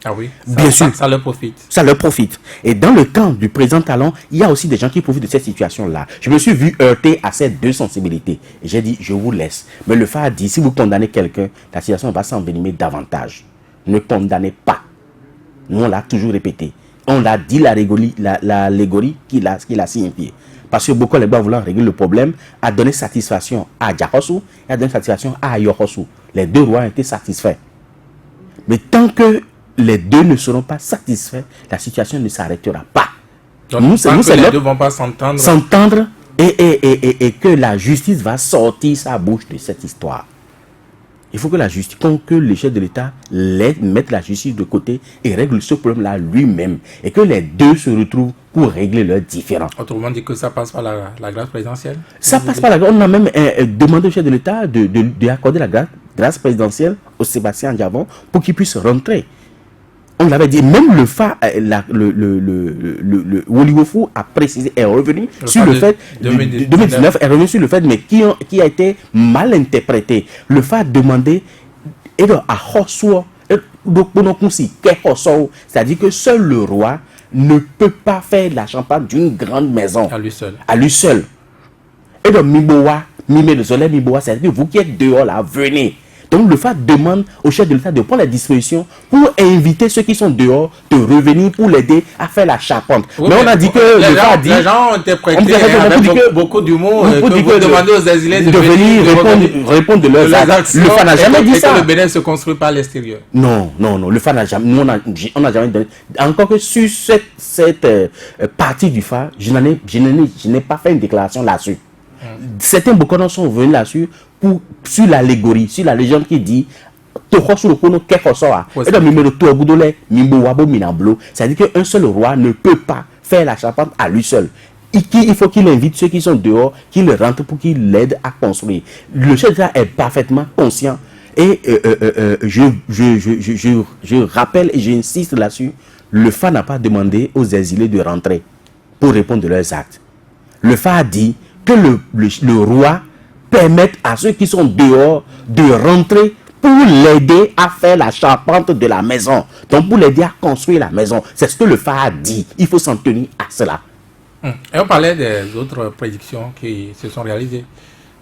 Ah oui, bien sûr. Ça leur profite. Ça leur profite. Et dans le camp du président Talon, il y a aussi des gens qui profitent de cette situation-là. Je me suis vu heurter à ces deux sensibilités. Et j'ai dit, je vous laisse. Mais le fait a dit, si vous condamnez quelqu'un, la situation va s'envenimer davantage. Ne condamnez pas. Nous, on l'a toujours répété. On l'a dit l'allégorie qu'il a signifié. Parce que beaucoup de gens voulant régler le problème, a donné satisfaction à Djahosu et a donné satisfaction à Yohosu. Les deux rois ont été satisfaits. Mais tant que les deux ne seront pas satisfaits, la situation ne s'arrêtera pas. Donc, nous, les deux ne vont pas s'entendre et que la justice va sortir sa bouche de cette histoire. Il faut que la justice, que le chef de l'État mette la justice de côté et règle ce problème-là lui-même. Et que les deux se retrouvent pour régler leurs différends. Autrement dit que ça passe par la grâce présidentielle? Ça passe par la grâce. On a même demandé au chef de l'État d'accorder la grâce présidentielle au Sébastien Adjavon pour qu'il puisse rentrer. On l'avait dit, même le FA, le Woliwofu a précisé, est revenu sur le fait, 2019 est revenu sur le fait, mais qui a été mal interprété. Le FA a demandé, c'est-à-dire que seul le roi ne peut pas faire la champagne d'une grande maison. À lui seul. À lui seul. Et donc, Miboa, c'est-à-dire que vous qui êtes dehors là, venez. Donc le FA demande au chef de l'État de prendre les dispositions pour inviter ceux qui sont dehors de revenir pour l'aider à faire la charpente. Oui, mais on a dit que les gens ont interprété avec beaucoup d'humour que vous demandez aux exilés de venir répondre de leurs actions. Le FA n'a jamais dit ça. Que le Bénin se construit par l'extérieur. Non. Le FA n'a jamais, on n'a jamais donné. Encore que sur cette partie du FA, je n'ai pas fait une déclaration là-dessus. Certains Bokonos sont venus là-dessus sur l'allégorie, sur la légende qui dit c'est-à-dire qu'un seul roi ne peut pas faire la charpente à lui seul. Il faut qu'il invite ceux qui sont dehors, qu'il rentre pour qu'il l'aide à construire. Le chef d'État est parfaitement conscient. Et je rappelle et j'insiste là-dessus, le FA n'a pas demandé aux exilés de rentrer pour répondre de leurs actes. Le FA a dit que le roi permette à ceux qui sont dehors de rentrer pour l'aider à faire la charpente de la maison. Donc pour l'aider à construire la maison. C'est ce que le FA a dit. Il faut s'en tenir à cela. Et on parlait des autres prédictions qui se sont réalisées.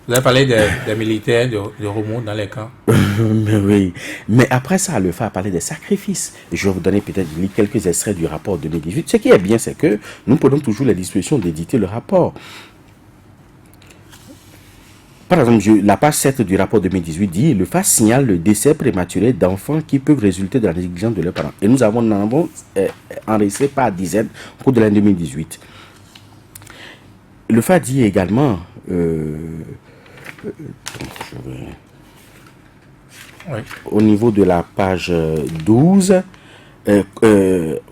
Vous avez parlé des militaires de remous dans les camps. Mais oui. Mais après ça, le FA a parlé des sacrifices. Je vais vous donner peut-être quelques extraits du rapport 2018. Ce qui est bien, c'est que nous prenons toujours la disposition d'éditer le rapport. Par exemple, la page 7 du rapport 2018 dit « Le FA signale le décès prématuré d'enfants qui peuvent résulter de la négligence de leurs parents. » Et nous en avons enregistré par dizaines au cours de l'année 2018. Le FA dit également... au niveau de la page 12, ou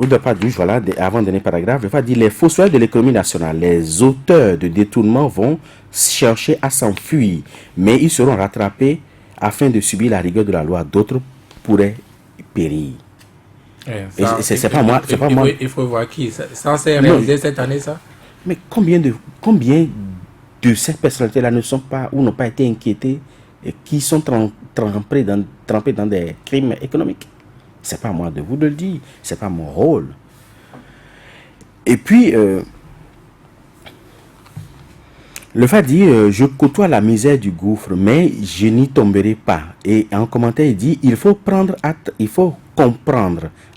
de la page 12, voilà, avant-dernier paragraphe, le FA dit « Les fossoyeurs de l'économie nationale, les auteurs de détournement vont chercher à s'enfuir, mais ils seront rattrapés afin de subir la rigueur de la loi. D'autres pourraient périr. » C'est pas moi. Il faut voir qui. Ça s'est réalisé cette année, ça? Mais combien de ces personnalités-là ne sont pas ou n'ont pas été inquiétées et qui sont trempées dans des crimes économiques? C'est pas moi de vous de le dire, c'est pas mon rôle. Et puis, le FA dit je côtoie la misère du gouffre, mais je n'y tomberai pas. Et en commentaire, il dit il faut comprendre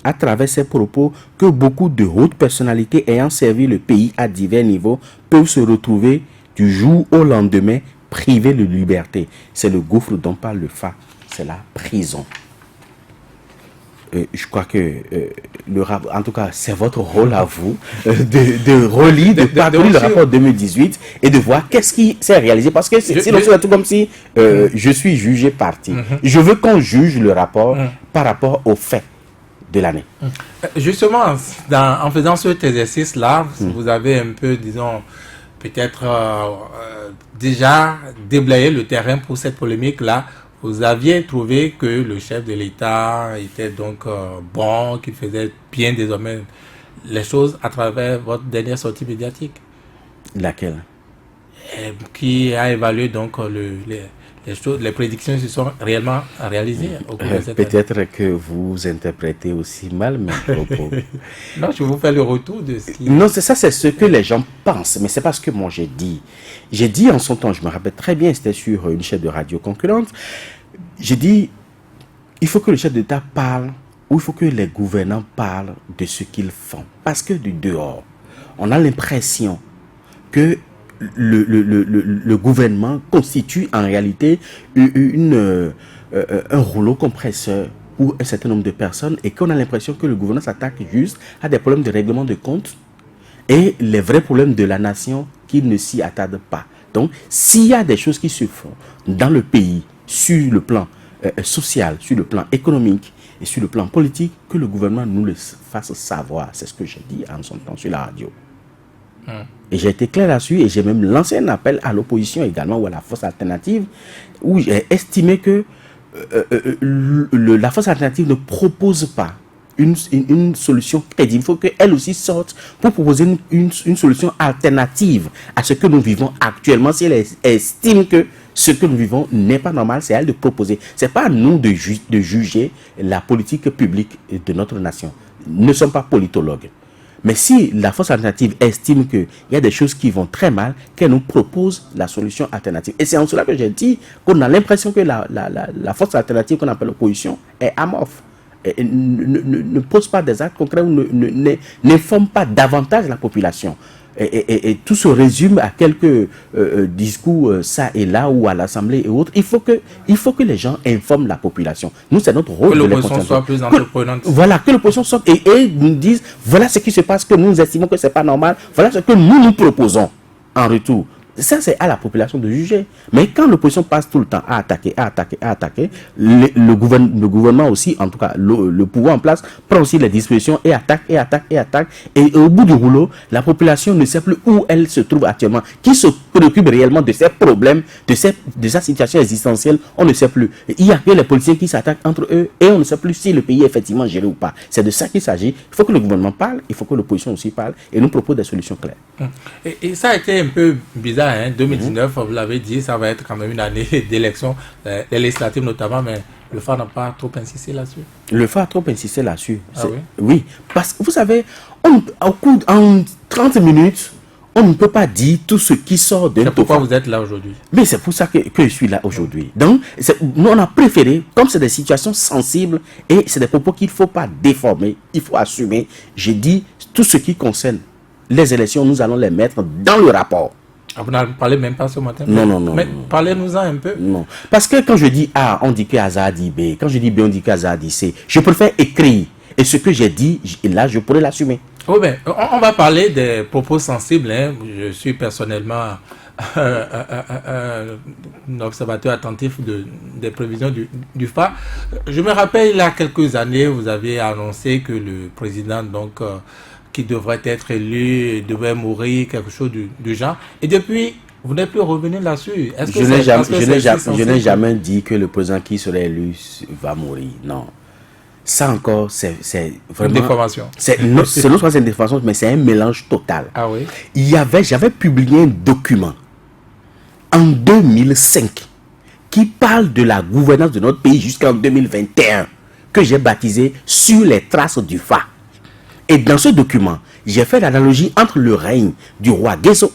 à travers ces propos que beaucoup de hautes personnalités ayant servi le pays à divers niveaux peuvent se retrouver du jour au lendemain privés de liberté. C'est le gouffre dont parle le FA, c'est la prison. Je crois que en tout cas, c'est votre rôle à vous de relire, de parcourir le rapport 2018 et de voir qu'est-ce qui s'est réalisé. Parce que c'est tout comme si je suis jugé parti. Je veux qu'on juge le rapport par rapport aux faits de l'année. Justement, en faisant cet exercice-là, vous avez un peu, disons, peut-être déjà déblayé le terrain pour cette polémique-là. Vous aviez trouvé que le chef de l'État était donc bon, qu'il faisait bien désormais les choses à travers votre dernière sortie médiatique. Laquelle? Qui a évalué donc les choses, les prédictions se sont réellement réalisées au cours de cette année. Peut-être que vous interprétez aussi mal mes propos. Non, je vous fais le retour de ce qui... Non, c'est ce que les gens pensent, mais c'est pas ce que moi j'ai dit. J'ai dit en son temps, je me rappelle très bien, c'était sur une chaîne de radio concurrente, j'ai dit, il faut que le chef d'État parle, ou il faut que les gouvernants parlent de ce qu'ils font. Parce que du dehors, on a l'impression que le gouvernement constitue en réalité un rouleau compresseur pour un certain nombre de personnes et qu'on a l'impression que le gouvernement s'attaque juste à des problèmes de règlement de compte et les vrais problèmes de la nation qui ne s'y attardent pas. Donc, s'il y a des choses qui se font dans le pays sur le plan social, sur le plan économique et sur le plan politique, que le gouvernement nous le fasse savoir. C'est ce que j'ai dit en son temps sur la radio. Et j'ai été clair là-dessus et j'ai même lancé un appel à l'opposition également ou à la force alternative où j'ai estimé que la force alternative ne propose pas une solution crédible. Il faut qu'elle aussi sorte pour proposer une solution alternative à ce que nous vivons actuellement. Si elle estime que ce que nous vivons n'est pas normal, c'est à elle de proposer. Ce n'est pas à nous de juger la politique publique de notre nation. Nous ne sommes pas politologues. Mais si la force alternative estime qu'il y a des choses qui vont très mal, qu'elle nous propose la solution alternative. Et c'est en cela que j'ai dit qu'on a l'impression que la force alternative qu'on appelle l'opposition est amorphe. Et ne pose pas des actes concrets ou n'informe pas davantage la population. Et tout se résume à quelques discours ça et là ou à l'Assemblée et autres. Il faut que les gens informent la population. Nous, c'est notre rôle. Que l'opposition soit plus entreprenante. Voilà, que l'opposition sorte et nous dise voilà ce qui se passe, que nous estimons que ce n'est pas normal. Voilà ce que nous proposons en retour. Ça, c'est à la population de juger. Mais quand l'opposition passe tout le temps à attaquer, le gouvernement aussi, en tout cas, le pouvoir en place, prend aussi les dispositions et attaque. Et au bout du rouleau, la population ne sait plus où elle se trouve actuellement. Qui se préoccupe réellement de ces problèmes, de sa situation existentielle, on ne sait plus. Il n'y a que les policiers qui s'attaquent entre eux et on ne sait plus si le pays est effectivement géré ou pas. C'est de ça qu'il s'agit. Il faut que le gouvernement parle, il faut que l'opposition aussi parle et nous propose des solutions claires. Et ça a été un peu bizarre. 2019, vous l'avez dit, ça va être quand même une année d'élections, les législatives notamment, mais le FA n'a pas trop insisté là-dessus. Le FA a trop insisté là-dessus. Ah oui? Oui, parce que vous savez, en 30 minutes, on ne peut pas dire tout ce qui sort d'un C'est pourquoi TOFA. vous êtes là aujourd'hui. Mais c'est pour ça que je suis là aujourd'hui. Donc, nous, on a préféré, comme c'est des situations sensibles et c'est des propos qu'il ne faut pas déformer, il faut assumer. J'ai dit, tout ce qui concerne les élections, nous allons les mettre dans le rapport. Ah, vous n'en parlez même pas ce matin? Non. Mais parlez-nous-en un peu. Non. Parce que quand je dis A, on dit que Hazard dit B. Quand je dis B, on dit que Hazard dit C. Je préfère écrire. Et ce que j'ai dit, là, je pourrais l'assumer. Oui, ben, on va parler des propos sensibles. Hein. Je suis personnellement un observateur attentif des prévisions du FA. Je me rappelle, il y a quelques années, vous avez annoncé que le président, donc, qui devrait être élu, devait mourir, quelque chose du genre. Et depuis, vous n'êtes plus revenu là-dessus. Je n'ai jamais dit que le président qui serait élu va mourir. Non. Ça encore, c'est vraiment... Une déformation. Non seulement c'est une déformation, mais c'est un mélange total. Ah oui? J'avais publié un document en 2005 qui parle de la gouvernance de notre pays jusqu'en 2021, que j'ai baptisé « Sur les traces du FA ». Et dans ce document, j'ai fait l'analogie entre le règne du roi Guesso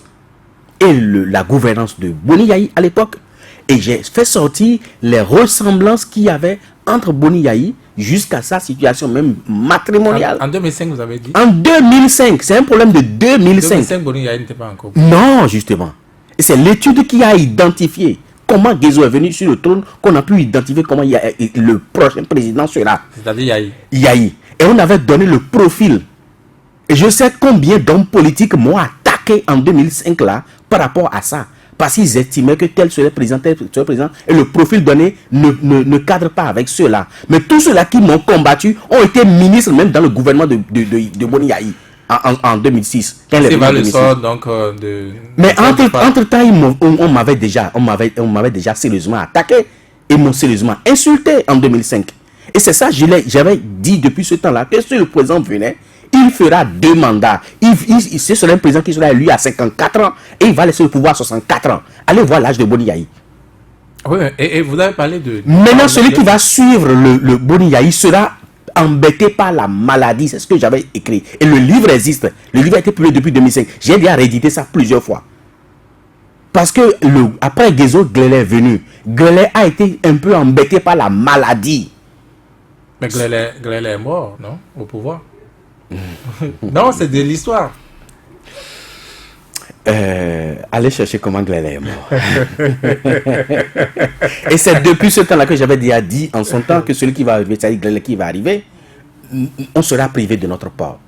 et la gouvernance de Boni Yayi à l'époque. Et j'ai fait sortir les ressemblances qu'il y avait entre Boni Yayi jusqu'à sa situation même matrimoniale. En 2005, vous avez dit? En 2005, c'est un problème de 2005. 2005, Boni Yayi n'était pas encore. Non, justement. Et c'est l'étude qui a identifié comment Guesso est venu sur le trône, qu'on a pu identifier comment le prochain président sera. C'est-à-dire Yayi. Yayi. Et on avait donné le profil. Et je sais combien d'hommes politiques m'ont attaqué en 2005 là par rapport à ça. Parce qu'ils estimaient que tel serait président, tel serait président. Et le profil donné ne cadre pas avec ceux-là. Mais tous ceux-là qui m'ont combattu ont été ministres même dans le gouvernement de Boni Yayi en 2006. C'est pas le sort donc Mais entre-temps, on m'avait déjà sérieusement attaqué. Et m'ont sérieusement insulté en 2005. Et c'est ça, j'avais dit depuis ce temps-là, que si le président venait, il fera 2 mandats. Ce sera un président qui sera élu à 54 ans et il va laisser le pouvoir à 64 ans. Allez voir l'âge de Boni Yayi. Oui, et vous avez parlé de... Maintenant, celui qui va suivre le Boni Yayi sera embêté par la maladie. C'est ce que j'avais écrit. Et le livre existe. Le livre a été publié depuis 2005. J'ai déjà réédité ça plusieurs fois. Parce que après Guesso, Glele est venu. Glele a été un peu embêté par la maladie. Mais Glele est mort, non? Au pouvoir. Non, c'est de l'histoire. Allez chercher comment Glele est mort. Et c'est depuis ce temps-là que j'avais déjà dit en son temps que celui qui va arriver, c'est-à-dire Glele qui va arriver, on sera privé de notre port.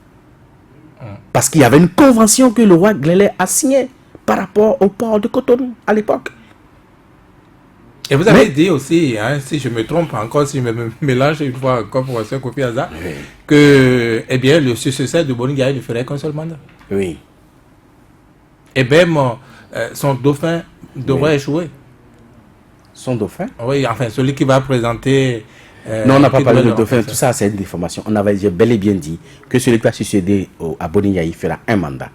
Parce qu'il y avait une convention que le roi Glele a signée par rapport au port de Cotonou à l'époque. Et vous avez dit aussi, hein, si je me trompe encore, si je me mélange une fois encore pour M. Kofi Hazard, que eh bien, le successeur de Boni Yayi ne ferait qu'un seul mandat. Oui. Et même son dauphin devrait échouer. Son dauphin? Oui, enfin, celui qui va présenter... non, on n'a pas parlé de dauphin, tout ça c'est une déformation. J'ai bel et bien dit que celui qui va succéder à Boni Yayi fera un mandat.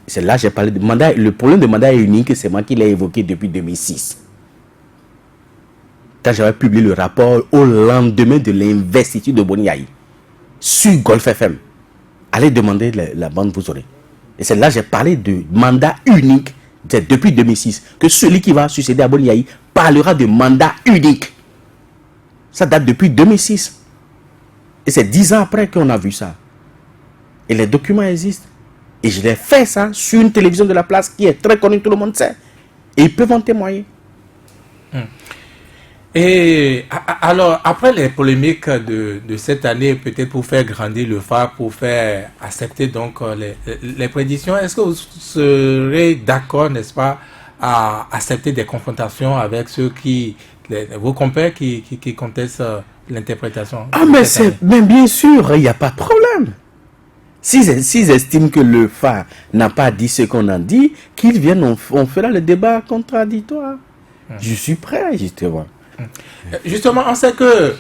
C'est là que j'ai parlé de mandat. Le problème de mandat est unique, c'est moi qui l'ai évoqué depuis 2006. Quand j'avais publié le rapport au lendemain de l'investiture de Boni Yayi sur Golf FM. Allez demander la bande, vous aurez. Et c'est là que j'ai parlé de mandat unique. C'est depuis 2006 que celui qui va succéder à Boni Yayi parlera de mandat unique. Ça date depuis 2006. Et c'est 10 ans après qu'on a vu ça. Et les documents existent. Et je l'ai fait ça sur une télévision de la place qui est très connue, tout le monde sait. Et ils peuvent en témoigner. Et alors, après les polémiques de cette année, peut-être pour faire grandir le FA, pour faire accepter donc les prédictions, est-ce que vous serez d'accord, n'est-ce pas, à accepter des confrontations avec ceux vos compères qui contestent l'interprétation? Ah, mais bien sûr, il n'y a pas de problème. S'ils estiment que le FA n'a pas dit ce qu'on a dit, qu'ils viennent, on fera le débat contradictoire. Je suis prêt, justement. Justement, on sait que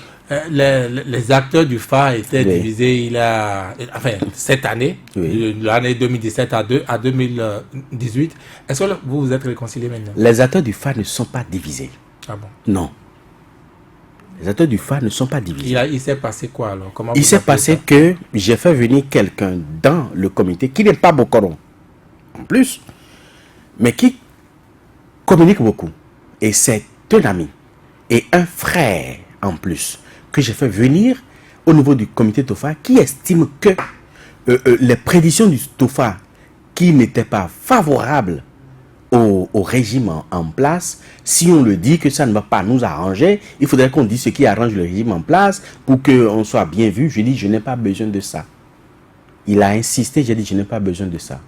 les acteurs du FA étaient divisés cette année, de l'année 2017 à 2018. Est-ce que vous vous êtes réconciliés maintenant? Les acteurs du FA ne sont pas divisés. Ah bon? Non. Les acteurs du FA ne sont pas divisés. Il s'est passé quoi alors? Il s'est passé que j'ai fait venir quelqu'un dans le comité qui n'est pas Bokoron. plus, mais qui communique beaucoup. Et c'est un ami et un frère en plus que j'ai fait venir au niveau du comité TOFA, qui estime que les prédictions du TOFA qui n'étaient pas favorables au régime en place, si on le dit que ça ne va pas nous arranger, il faudrait qu'on dise ce qui arrange le régime en place pour qu'on soit bien vu. Je dis, je n'ai pas besoin de ça. Il a insisté, j'ai dit, je n'ai pas besoin de ça.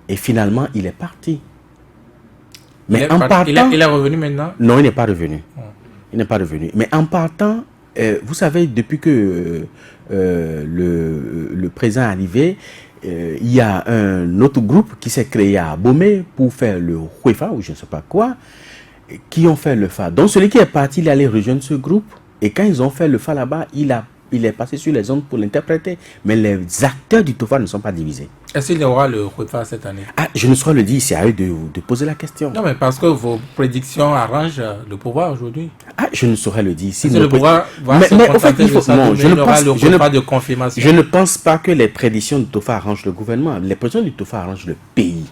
Et finalement, il est parti. Mais en partant... Il est revenu maintenant? Non, il n'est pas revenu. Il n'est pas revenu. Mais en partant, vous savez, depuis que le président est arrivé, il y a un autre groupe qui s'est créé à Abomey pour faire le Huefa ou je ne sais pas quoi, qui ont fait le FA. Donc celui qui est parti, il allait rejoindre ce groupe. Et quand ils ont fait le FA là-bas, il est passé sur les ondes pour l'interpréter. Mais les acteurs du TOFA ne sont pas divisés. Est-ce qu'il y aura le Huefa cette année? Ah, je ne saurais le dire, c'est à eux de poser la question. Non, mais parce que vos prédictions arrangent le pouvoir aujourd'hui. Ah, je ne saurais le dire. Si le pouvoir va se contenter de ça, il y aura le Huefa de confirmation. Je ne pense pas que les prédictions du TOFA arrangent le gouvernement. Les prédictions du TOFA arrangent le pays.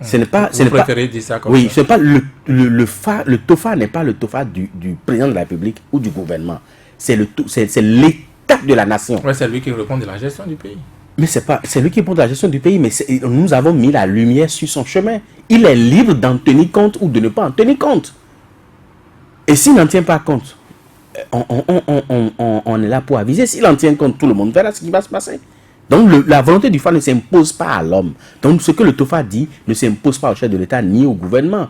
Ce n'est pas... Vous préférez dire ça comme oui, ça? ce n'est pas le TOFA n'est pas le TOFA du président de la République ou du gouvernement. C'est l'État de la nation. Ouais, c'est lui qui répond de la gestion du pays. Mais c'est lui qui répond de la gestion du pays, mais nous avons mis la lumière sur son chemin. Il est libre d'en tenir compte ou de ne pas en tenir compte. Et s'il n'en tient pas compte, on est là pour aviser. S'il en tient compte, tout le monde verra ce qui va se passer. Donc la volonté du FA ne s'impose pas à l'homme. Donc ce que le TOFA dit ne s'impose pas au chef de l'État, ni au gouvernement,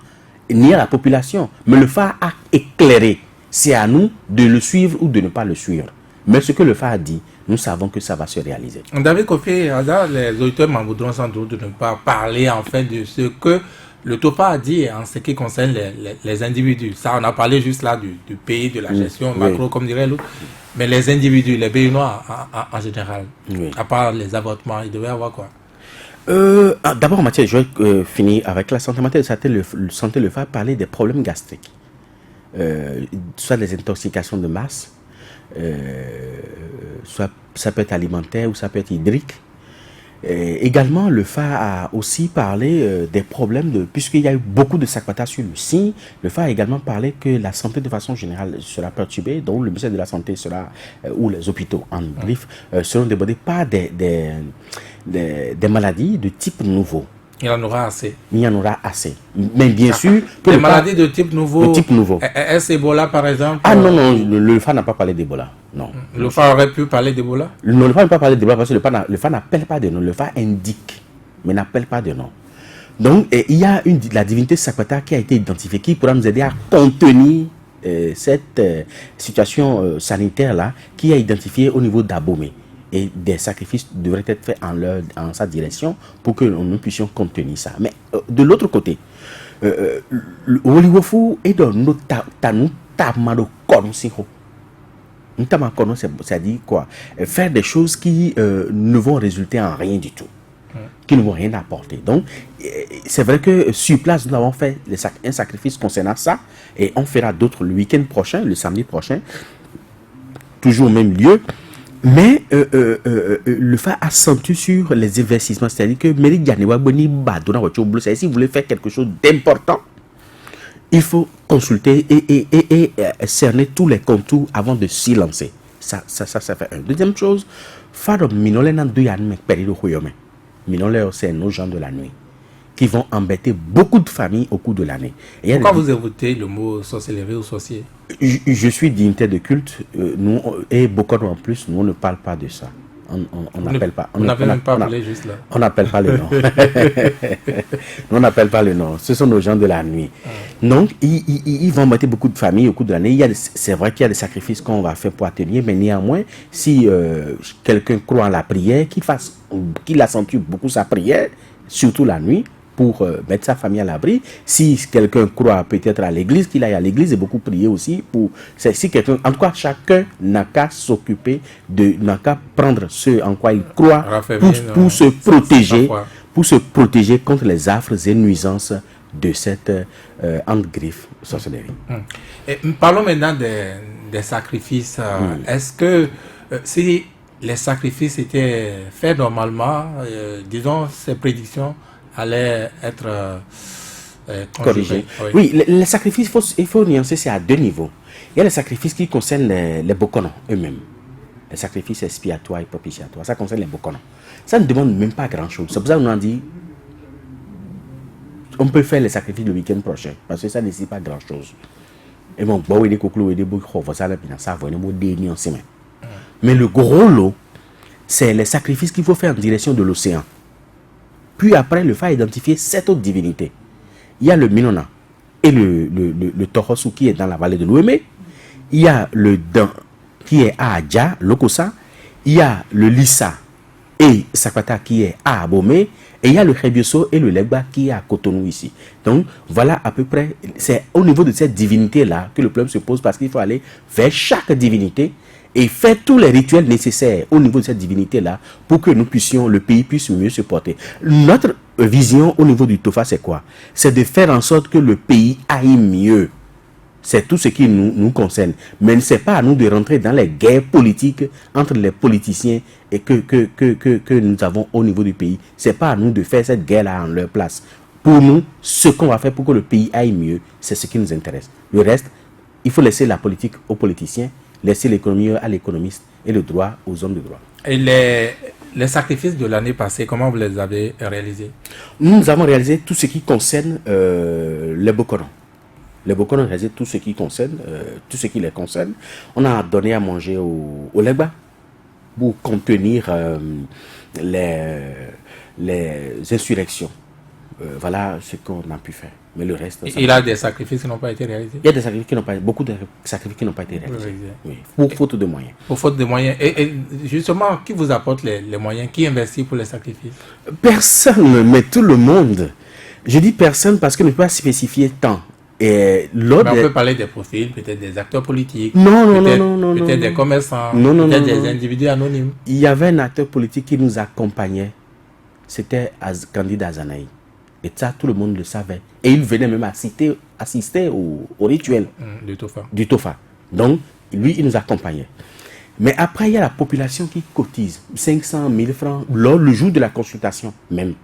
ni à la population. Mais le FA a éclairé. C'est à nous de le suivre ou de ne pas le suivre. Mais ce que le FA a dit, nous savons que ça va se réaliser. David Kofi, les auditeurs m'en voudront sans doute de ne pas parler en fait de ce que le TOFA a dit en ce qui concerne les individus. Ça, on a parlé juste là du pays, de la gestion macro, comme dirait l'autre. Mais les individus, les Béninois en général, à part les avortements, ils devaient avoir quoi? D'abord, Mathieu, je vais finir avec la santé mentale. Santé le FA parler des problèmes gastriques. Soit des intoxications de masse, soit ça peut être alimentaire ou ça peut être hydrique. Également, le FA a aussi parlé des problèmes puisqu'il y a eu beaucoup de sacpata sur le signe. Le FA a également parlé que la santé de façon générale sera perturbée, donc le ministère de la Santé sera, ou les hôpitaux en brief, seront débordés par des maladies de type nouveau. Il y en aura assez. Il y en aura assez. Mais bien sûr... Les maladies de type nouveau. De type nouveau. Est-ce Ebola, par exemple? Ah non, le FA n'a pas parlé d'Ebola. Non. Le FA aurait pu parler d'Ebola? Non, le FA n'a pas parlé d'Ebola parce que le FA n'appelle pas de nom. Le FA indique, mais n'appelle pas de nom. Donc, il y a la divinité Sacpata qui a été identifiée, qui pourra nous aider à contenir cette situation sanitaire-là, qui est identifiée au niveau d'Abomey. Et des sacrifices devraient être faits en sa direction pour que nous puissions contenir ça. Mais de l'autre côté, Oliwofu est dans notre c'est-à-dire quoi? Faire des choses qui ne vont résulter en rien du tout, qui ne vont rien apporter. Donc, c'est vrai que sur place, nous avons fait un sacrifice concernant ça, et on fera d'autres le week-end prochain, le samedi prochain, toujours au même lieu. Mais le FA accentue sur les investissements, c'est-à-dire que si vous voulez faire quelque chose d'important, il faut consulter et cerner tous les contours avant de s'y lancer. Ça fait un. Deuxième chose, c'est nos gens de la nuit qui vont embêter beaucoup de familles au cours de l'année. Pourquoi vous évitez le mot sorcellerie ou sorcier? Je suis dignitaire de culte, nous, et beaucoup en plus, nous on ne parle pas de ça. On n'appelle pas. On n'avait même pas appelé juste là. On n'appelle pas le nom. On n'appelle pas le nom. Ce sont nos gens de la nuit. Donc, ils vont embêter beaucoup de familles au cours de l'année. C'est vrai qu'il y a des sacrifices qu'on va faire pour atteindre, mais néanmoins, si quelqu'un croit en la prière, qu'il accentue beaucoup sa prière, surtout la nuit, pour mettre sa famille à l'abri. Si quelqu'un croit peut-être à l'église, qu'il aille à l'église et beaucoup prier aussi. Si quelqu'un, en tout cas, chacun n'a qu'à s'occuper n'a qu'à prendre ce en quoi il croit pour se protéger contre les affres et nuisances de cette griffe sorcellerie. Parlons maintenant des sacrifices. Est-ce que si les sacrifices étaient faits normalement, disons ces prédictions, allait être corrigé. Oui, Oui, les sacrifices, il faut nuancer, c'est à deux niveaux. Il y a les sacrifices qui concernent les Bokonos eux-mêmes. Les sacrifices expiatoires et propitiatoires, ça concerne les Bokonos. Ça ne demande même pas grand-chose. C'est pour ça qu'on a dit, on peut faire les sacrifices le week-end prochain, parce que ça ne nécessite pas grand-chose. Et bon, mais le gros lot, c'est les sacrifices qu'il faut faire en direction de l'océan. Puis après, le faire identifier 7 autres divinités. Il y a le Minona et le Torosu qui est dans la vallée de l'Ouémé. Il y a le Dan qui est à Adja, Lokosa. Il y a le Lissa et Sakwata qui est à Abomé. Et il y a le Rebioso et le Legba qui est à Cotonou ici. Donc voilà à peu près, c'est au niveau de cette divinité-là que le problème se pose, parce qu'il faut aller vers chaque divinité et faire tous les rituels nécessaires au niveau de cette divinité-là pour que nous puissions, le pays puisse mieux se porter. Notre vision au niveau du Tofa, c'est quoi? C'est de faire en sorte que le pays aille mieux. C'est tout ce qui nous concerne. Mais ce n'est pas à nous de rentrer dans les guerres politiques entre les politiciens et que nous avons au niveau du pays. Ce n'est pas à nous de faire cette guerre-là en leur place. Pour nous, ce qu'on va faire pour que le pays aille mieux, c'est ce qui nous intéresse. Le reste, il faut laisser la politique aux politiciens, laisser l'économie à l'économiste et le droit aux hommes de droit. Et les sacrifices de l'année passée, comment vous les avez réalisés? Nous avons réalisé tout ce qui concerne les Bokonos. Les Bokonos ont réalisé tout ce qui concerne, tout ce qui les concerne. On a donné à manger au Legba pour contenir les insurrections. Voilà ce qu'on a pu faire. Mais le reste... Il y a des sacrifices qui n'ont pas été réalisés? Il y a des sacrifices qui n'ont pas, beaucoup de sacrifices qui n'ont pas été réalisés. Oui, pour faute de moyens. Pour faute de moyens. Et justement, qui vous apporte les moyens? Qui investit pour les sacrifices? Personne, mais tout le monde. Je dis personne parce que ne peut pas spécifier tant. Et mais on peut parler des profils, peut-être des acteurs politiques, non, peut-être des commerçants, peut-être des individus anonymes. Il y avait un acteur politique qui nous accompagnait, c'était Candide Azanaï. Et ça, tout le monde le savait. Et il venait même assister au rituel du Tofa. Donc, lui, il nous accompagnait. Mais après, il y a la population qui cotise 500 000 francs le jour de la consultation même.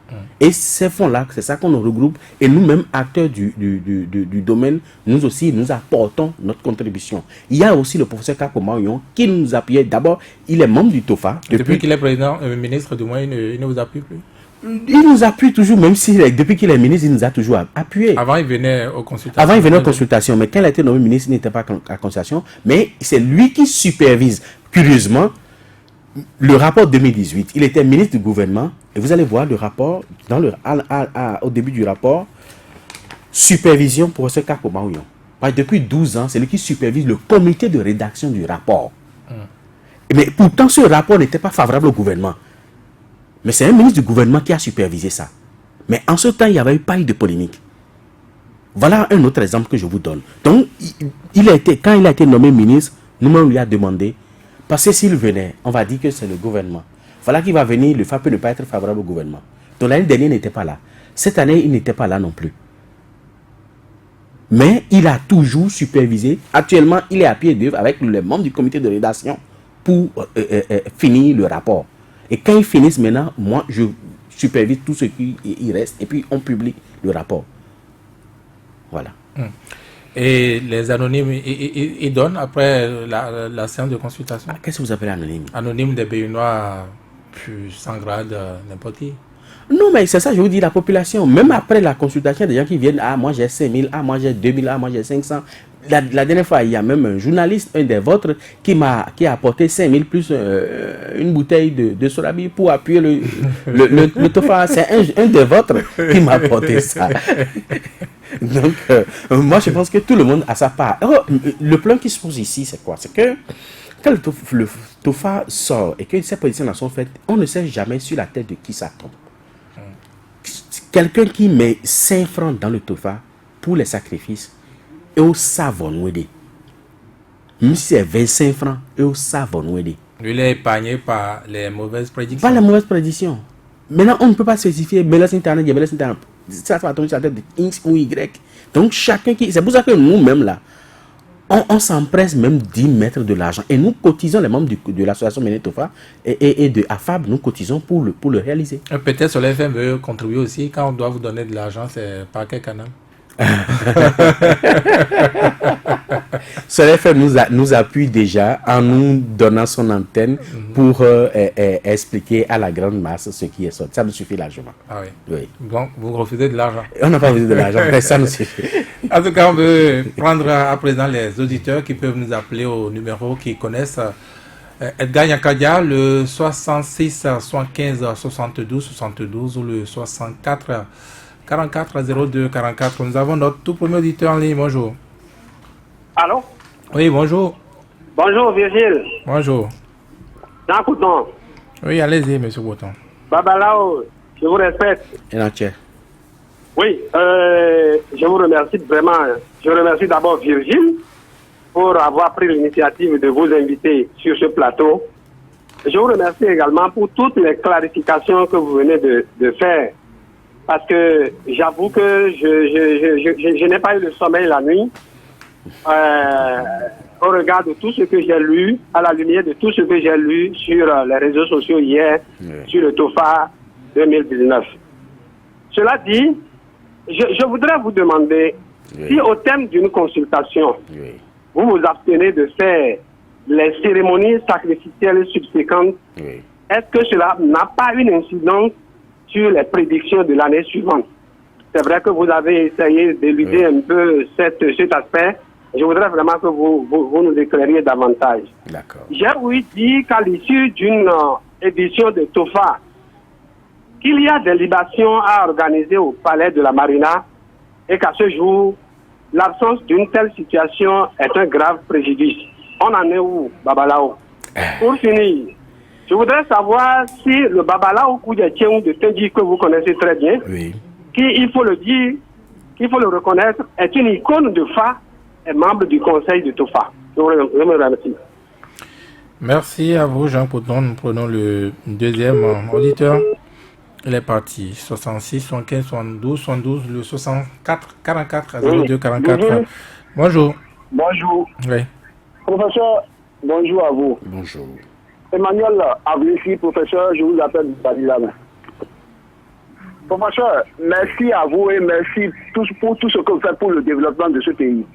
Et ces fonds-là, c'est ça qu'on regroupe. Et nous-mêmes, acteurs du domaine, nous aussi, nous apportons notre contribution. Il y a aussi le professeur Kako Maouyon qui nous appuyait. D'abord, il est membre du TOFA. Depuis qu'il est président, ministre, du moins, il ne vous appuie plus? Il nous appuie toujours, même si depuis qu'il est ministre, il nous a toujours appuyé. Avant, il venait aux consultations. Mais quand il a été nommé ministre, il n'était pas à consultation. Mais c'est lui qui supervise. Curieusement, le rapport 2018, il était ministre du gouvernement. Et vous allez voir le rapport, au début du rapport, supervision pour ce cas pour Maouillon. Depuis 12 ans, c'est lui qui supervise le comité de rédaction du rapport. Mais pourtant, ce rapport n'était pas favorable au gouvernement. Mais c'est un ministre du gouvernement qui a supervisé ça. Mais en ce temps, il n'y avait pas eu de polémique. Voilà un autre exemple que je vous donne. Donc, quand il a été nommé ministre, nous-mêmes lui a demandé, parce que s'il venait, on va dire que c'est le gouvernement. Voilà qu'il va venir, le FA peut ne pas être favorable au gouvernement. Donc l'année dernière, il n'était pas là. Cette année, il n'était pas là non plus. Mais il a toujours supervisé. Actuellement, il est à pied d'œuvre avec les membres du comité de rédaction pour finir le rapport. Et quand ils finissent maintenant, moi, je supervise tout ce qui reste et puis on publie le rapport. Voilà. Et les anonymes, ils donnent après la séance de consultation? Qu'est-ce que vous appelez anonyme? Anonyme des Béninois, plus sans grade, n'importe qui. Non, mais c'est ça, je vous dis, la population, même après la consultation, il y a des gens qui viennent, moi j'ai 5 000, moi j'ai 2 000, moi j'ai 500. La dernière fois, il y a même un journaliste, un des vôtres, qui a apporté 5 000 plus une bouteille de Sorabi pour appuyer le Tofa. C'est un des vôtres qui m'a apporté ça. Donc, moi, je pense que tout le monde a sa part. Alors, le plan qui se pose ici, c'est quoi? C'est que quand le Tofa sort et que ces positions sont faites, on ne sait jamais sur la tête de qui ça tombe. Quelqu'un qui met 5 francs dans le Tofa pour les sacrifices, et au savon nous aider. Même si c'est 25 francs, et au savon nous aider. Lui, il est épargné par les mauvaises prédictions. Pas les mauvaises prédictions. Maintenant, on ne peut pas spécifier ça va tomber sur la tête de X ou Y. Donc, chacun qui. C'est pour ça que nous-mêmes, là, on s'empresse même d'y mettre de l'argent. Et nous cotisons, les membres de l'association Ménétofa et de AFAB, nous cotisons pour le réaliser. Peut-être Soleil FM veut contribuer aussi. Quand on doit vous donner de l'argent, c'est par quel canal? Soleil FM nous appuie déjà en nous donnant son antenne pour expliquer à la grande masse ce qui est sorti. Ça nous suffit largement. Ah oui. Oui. Donc, vous refusez de l'argent. On n'a pas besoin de l'argent, mais ça nous suffit. En tout cas, on veut prendre à présent les auditeurs qui peuvent nous appeler au numéro qu'ils connaissent. Edgar Yankadia, le 66 75 72 72 ou le 64 44 02 44. Nous avons notre tout premier auditeur en ligne. Bonjour. Allô? Oui, bonjour. Bonjour Virgile. Bonjour. Jean Couton. Oui, allez-y, monsieur Bouton. Babalao, je vous respecte. Oui, je vous remercie vraiment. Je remercie d'abord Virgile pour avoir pris l'initiative de vous inviter sur ce plateau. Je vous remercie également pour toutes les clarifications que vous venez de faire. Parce que j'avoue que je n'ai pas eu le sommeil la nuit au regard de tout ce que j'ai lu, à la lumière de tout ce que j'ai lu sur les réseaux sociaux hier, sur le TOFA 2019. Cela dit, je voudrais vous demander si au thème d'une consultation, vous vous abstenez de faire les cérémonies sacrificielles subséquentes, est-ce que cela n'a pas une incidence sur les prédictions de l'année suivante? C'est vrai que vous avez essayé d'éluder un peu cet aspect. Je voudrais vraiment que vous nous éclairiez davantage. J'ai ouï dire qu'à l'issue d'une édition de TOFA, qu'il y a des libations à organiser au palais de la Marina et qu'à ce jour, l'absence d'une telle situation est un grave préjudice. On en est où, Babalao? Pour finir, je voudrais savoir si le Babalao Koudjetien de Tenji, que vous connaissez très bien, qui, il faut le dire, qu'il faut le reconnaître, est une icône de Fa et membre du conseil de TOFA. Je vous remercie. Merci à vous, Jean Couton. Nous prenons le deuxième auditeur. Il est parti. 66, 75, 72, 72, le 64, 44, 02, 44. Bonjour. Bonjour. Oui. Professeur, bonjour à vous. Bonjour. Emmanuel Avléchi, professeur, je vous appelle Badilame. Professeur, merci à vous et merci pour tout ce que vous faites pour le développement de ce pays.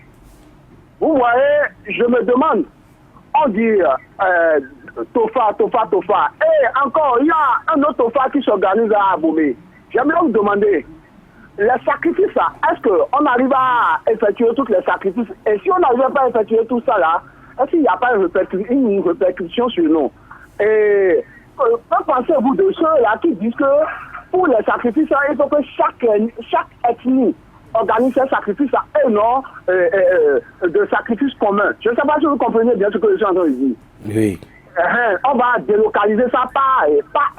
Vous voyez, je me demande, on dit TOFA. Et encore, il y a un autre TOFA qui s'organise à Abomey. J'aimerais vous demander, les sacrifices, est-ce qu'on arrive à effectuer tous les sacrifices? Et si on n'arrive pas à effectuer tout ça là, est-ce qu'il n'y a pas une répercussion sur nous? Et que pensez-vous de ceux-là qui disent que pour les sacrifices, il faut que chaque ethnie organise ses sacrifices et non de sacrifices communs? Je ne sais pas si vous comprenez bien ce que je suis en train de dire. Oui. On va délocaliser ça par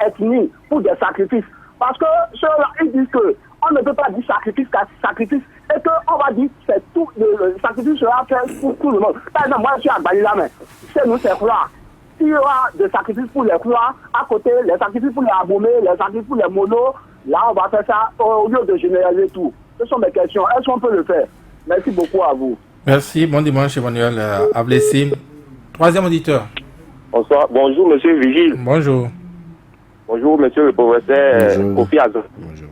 ethnie pour des sacrifices. Parce que ceux-là, ils disent qu'on ne peut pas dire sacrifice qu'à sacrifice et qu'on va dire que c'est tout, le sacrifice sera fait pour tout le monde. Par exemple, moi je suis à Balila, mais c'est nous, c'est quoi? S'il y aura des sacrifices pour les croix, à côté, les sacrifices pour les abomés, les sacrifices pour les monos, là on va faire ça au lieu de généraliser tout. Ce sont mes questions. Est-ce qu'on peut le faire? Merci beaucoup à vous. Merci. Bon dimanche, Emmanuel Avléchi. Troisième auditeur. Bonsoir. Bonjour, monsieur Vigile. Bonjour. Bonjour, monsieur le professeur Kofi Azon. Bonjour.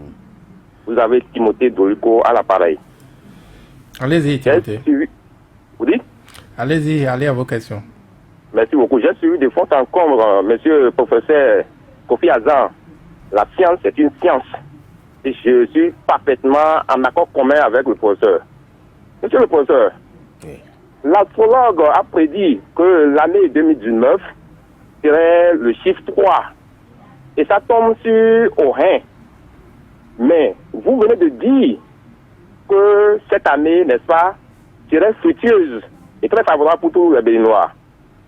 Vous avez Timothée Dorico à l'appareil. Allez-y, Timothée. Vous dites? Allez-y, allez à vos questions. Merci beaucoup. J'ai suivi de fond en comble, monsieur le professeur Kofi Azan. La science est une science. Et je suis parfaitement en accord commun avec le professeur. Monsieur le professeur, l'astrologue a prédit que l'année 2019 serait le chiffre 3. Et ça tombe sur Orin. Mais vous venez de dire que cette année, n'est-ce pas, serait fructueuse et très favorable pour tous les Béninois.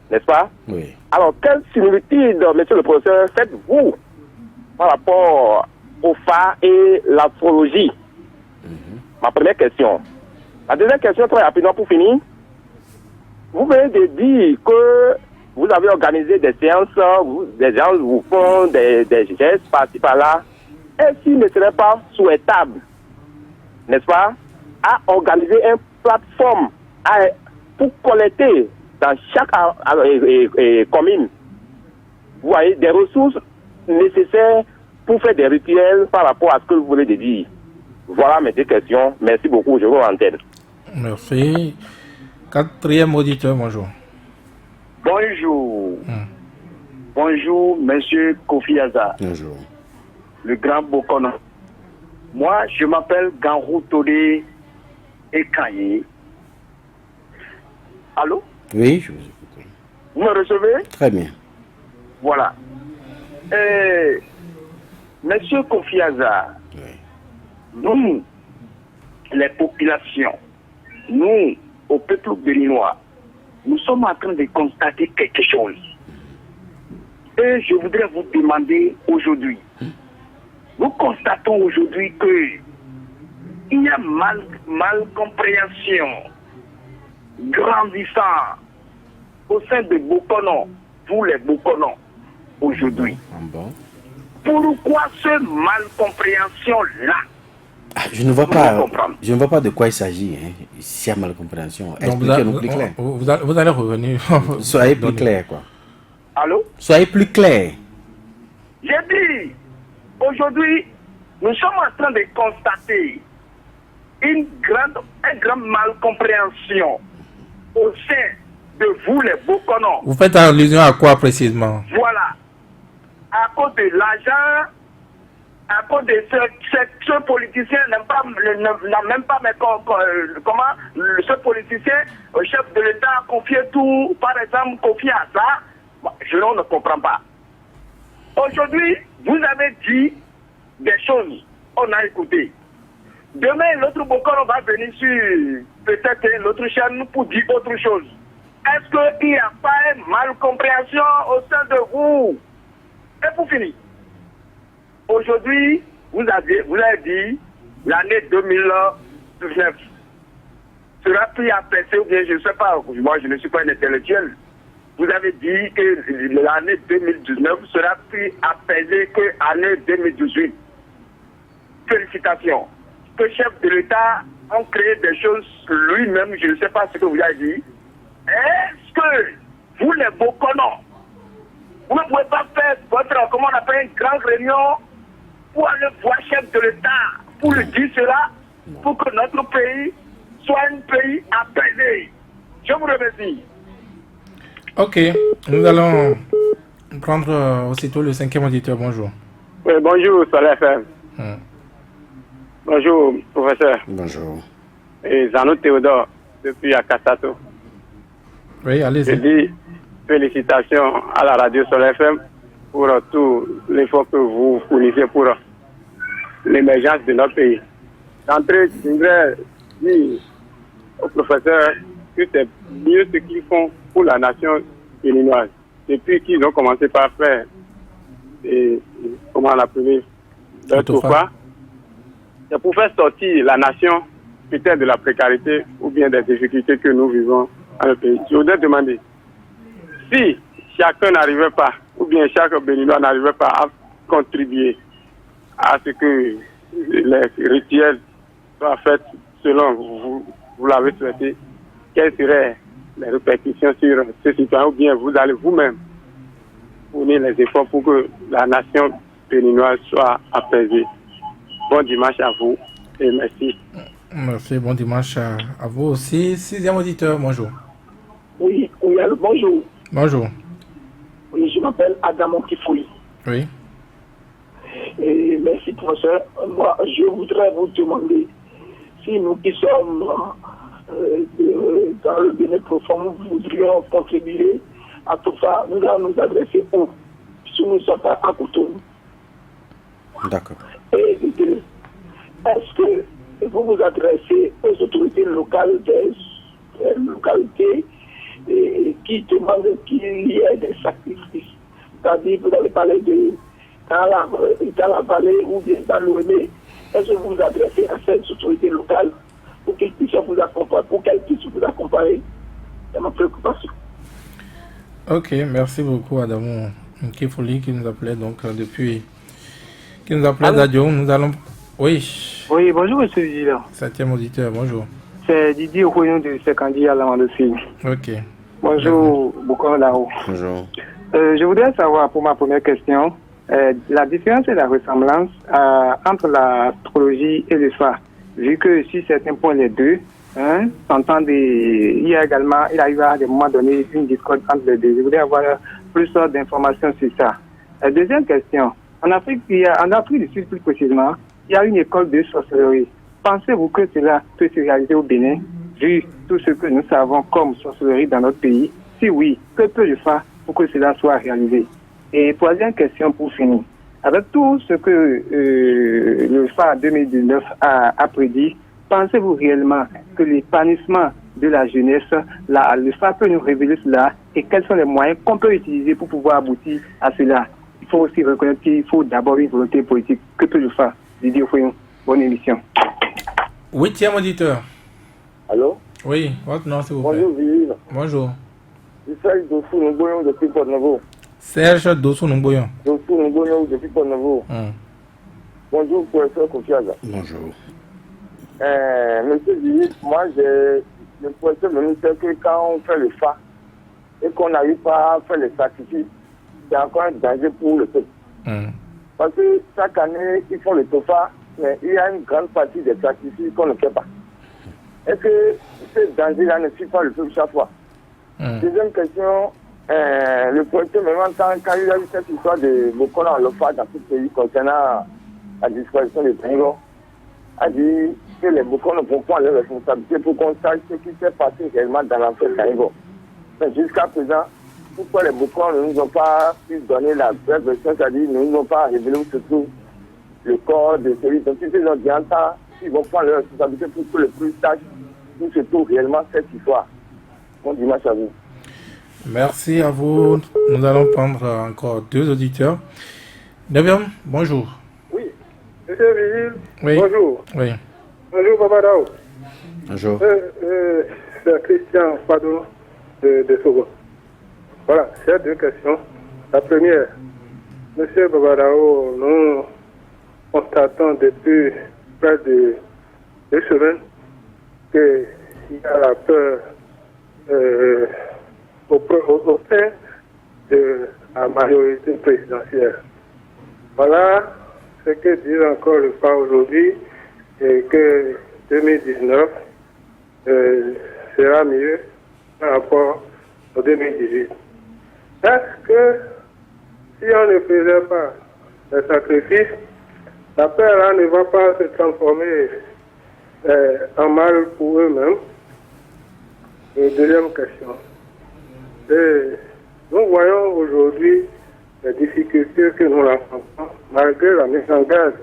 N'est-ce pas? Oui. Alors, quelle similitude, monsieur le professeur, faites-vous par rapport au phare et l'astrologie? Ma première question. La deuxième question, très rapidement pour finir. Vous venez de dire que vous avez organisé des séances, des gens vous font des gestes par-ci par-là. Est-ce qu'il ne serait pas souhaitable, n'est-ce pas, à organiser une plateforme pour collecter dans chaque commune, vous voyez, des ressources nécessaires pour faire des rituels par rapport à ce que vous voulez dire. Voilà mes deux questions. Merci beaucoup. Je vous rends. Merci. Quatrième auditeur, bonjour. Bonjour. Bonjour, monsieur Kofi Aza. Bonjour. Le grand Bokono. Moi, je m'appelle Ganrou Todé Ekaye. Allô? Oui, je vous écoute. Vous me recevez? Très bien. Voilà. Monsieur Kofi Aza, Oui. nous, les populations, nous, au peuple béninois, nous sommes en train de constater quelque chose. Et je voudrais vous demander aujourd'hui, nous constatons aujourd'hui que il y a mal compréhension grandissant au sein de Bokono, tous les Bokono aujourd'hui. Bon. Pourquoi ce mal compréhension-là? Je ne vois pas de quoi il s'agit. Hein. S'il y a mal compréhension, expliquez-nous plus clair. Vous allez revenir. Soyez plus clair, quoi. Allô? Soyez plus clair. J'ai dit, aujourd'hui, nous sommes en train de constater une grande malcompréhension au sein de vous, les Bokono. Vous faites allusion à quoi précisément? Voilà. À cause de l'argent, à cause de ce politicien n'a même pas, mais comment ce politicien, le chef de l'État a confié tout, par exemple, confié à ça, je ne comprends pas. Aujourd'hui, vous avez dit des choses, on a écouté. Demain, l'autre Bokono va venir sur peut-être l'autre chaîne pour dire autre chose. Est-ce qu'il n'y a pas une malcompréhension au sein de vous? Et pour finir, aujourd'hui, vous avez dit l'année 2019 sera pris à passer, ou bien je ne sais pas, moi je ne suis pas un intellectuel. Vous avez dit que l'année 2019 sera plus apaisée que l'année 2018. Félicitations. Que le chef de l'État a créé des choses lui-même, je ne sais pas ce que vous avez dit. Est-ce que vous, les Bokono, vous ne pouvez pas faire votre, comment on appelle, une grande réunion pour aller voir le chef de l'État, pour lui dire cela, pour que notre pays soit un pays apaisé? Je vous remercie. Ok, nous allons prendre aussitôt le cinquième auditeur. Bonjour. Oui, bonjour, Soleil FM. Bonjour, professeur. Bonjour. Et Zanou Théodore, depuis Akasato. Oui, allez-y. Je dis félicitations à la radio Soleil FM pour tout l'effort que vous fournissez pour l'émergence de notre pays. D'entrée, je voudrais dire au professeur que c'est mieux ce qu'ils font pour la nation béninoise. Depuis qu'ils ont commencé par faire, comment on l'appelle, le TOFA, c'est pour faire sortir la nation peut-être de la précarité ou bien des difficultés que nous vivons dans le pays. Je voudrais demander, si chacun n'arrivait pas, ou bien chaque Béninois n'arrivait pas à contribuer à ce que les rituels soient faits selon vous l'avez souhaité, quelles seraient les répercussions sur ce citoyen, ou bien vous allez vous-même fournir les efforts pour que la nation béninoise soit apaisée. Bon dimanche à vous et merci. Merci, bon dimanche à vous aussi. Sixième auditeur, bonjour. Oui, alors, bonjour. Bonjour. Oui, je m'appelle Adamo Kifoui. Oui. Et merci, professeur. Moi, je voudrais vous demander si nous qui sommes dans le Bénin profond, nous voudrions contribuer à tout ça. Nous allons nous adresser où? Si nous ne sommes pas à Cotonou. D'accord. Et est-ce que vous vous adressez aux autorités locales des localités qui demandent qu'il y ait des sacrifices? C'est-à-dire, vous avez parlé de dans la vallée ou bien dans l'ONE. Est-ce que vous vous adressez à ces autorités locales pour qu'elles puissent vous accompagner? C'est ma préoccupation. Ok, merci beaucoup Adamo Kifouli qui nous appelait donc depuis... Qui nous appelait d'Adio. Nous allons... Oui. Oui, bonjour, monsieur le Vigilant. Septième auditeur, bonjour. c'est Didier Okoyon de Sekandi à Lamandossi. Ok. Bonjour, Boukhara Dao. Bonjour. Je voudrais savoir, pour ma première question, la différence et la ressemblance entre l'astrologie et le phare. Vu que sur certains points, les deux s'entendent, il arrive à des moments donnés une discorde entre les deux. Je voudrais avoir plus d'informations sur ça. Deuxième question. En Afrique du Sud plus précisément, il y a une école de sorcellerie. Pensez-vous que cela peut se réaliser au Bénin, vu tout ce que nous savons comme sorcellerie dans notre pays? Si oui, que peut le faire pour que cela soit réalisé? Et troisième question pour finir. Avec tout ce que le phare 2019 a prédit, pensez-vous réellement que l'épanouissement de la jeunesse, le phare peut nous révéler cela et quels sont les moyens qu'on peut utiliser pour pouvoir aboutir à cela? Il faut aussi reconnaître qu'il faut d'abord une volonté politique. Que peut le faire? Didier Okoyon, bonne émission. Huitième auditeur. Allô? Oui, votre nom s'il vous plaît. Bonjour, Vive. Bonjour. Je suis Dossou Nungoyon depuis Port-Nouveau. Serge Dossou Nungoyon. Dossou Nungoyon depuis Port-Nouveau. Bonjour, professeur Kofiaza. Bonjour. Monsieur Vive, moi, j'ai le professeur me dit que quand on fait le FA et qu'on n'arrive pas à faire les sacrifices, c'est encore un danger pour le peuple. Parce que chaque année, ils font le TOFA, mais il y a une grande partie des sacrifices qu'on ne fait pas. Est-ce que ce danger-là ne suit pas le peuple chaque fois? Deuxième question, le professeur me demande quand il y a eu cette histoire de Bokola en Lofa dans tout le pays concernant la disparition des Tango, a dit que les Bokola ne vont pas leur responsabilité pour qu'on sache ce qui s'est passé réellement dans l'enfer Tango. Mais jusqu'à présent, pourquoi les Bokola ne nous ont pas pu donner la vraie version, c'est-à-dire ne nous ont pas révélé où se trouve le corps de celui dont ils ont dit en temps, ils vont prendre leur responsabilité pour que le plus sache où se trouve réellement cette histoire. Bon dimanche à vous. Merci à vous. Nous allons prendre encore deux auditeurs. Neuvième, bonjour. Oui, monsieur Vigile, Oui. bonjour. Oui. Bonjour, Baba Dao. Bonjour. C'est Christian Fadon de Sogo. Voilà, j'ai deux questions. La première, monsieur Baba Dao, nous constatons depuis près de 2 semaines qu'il y a la peur au sein de la majorité présidentielle. Voilà ce que dit encore le FA aujourd'hui, et que 2019 sera mieux par rapport au 2018. Est-ce que si on ne faisait pas le sacrifice, la peur là ne va pas se transformer en mal pour eux-mêmes? Et deuxième question. Nous voyons aujourd'hui les difficultés que nous rencontrons malgré la mise en garde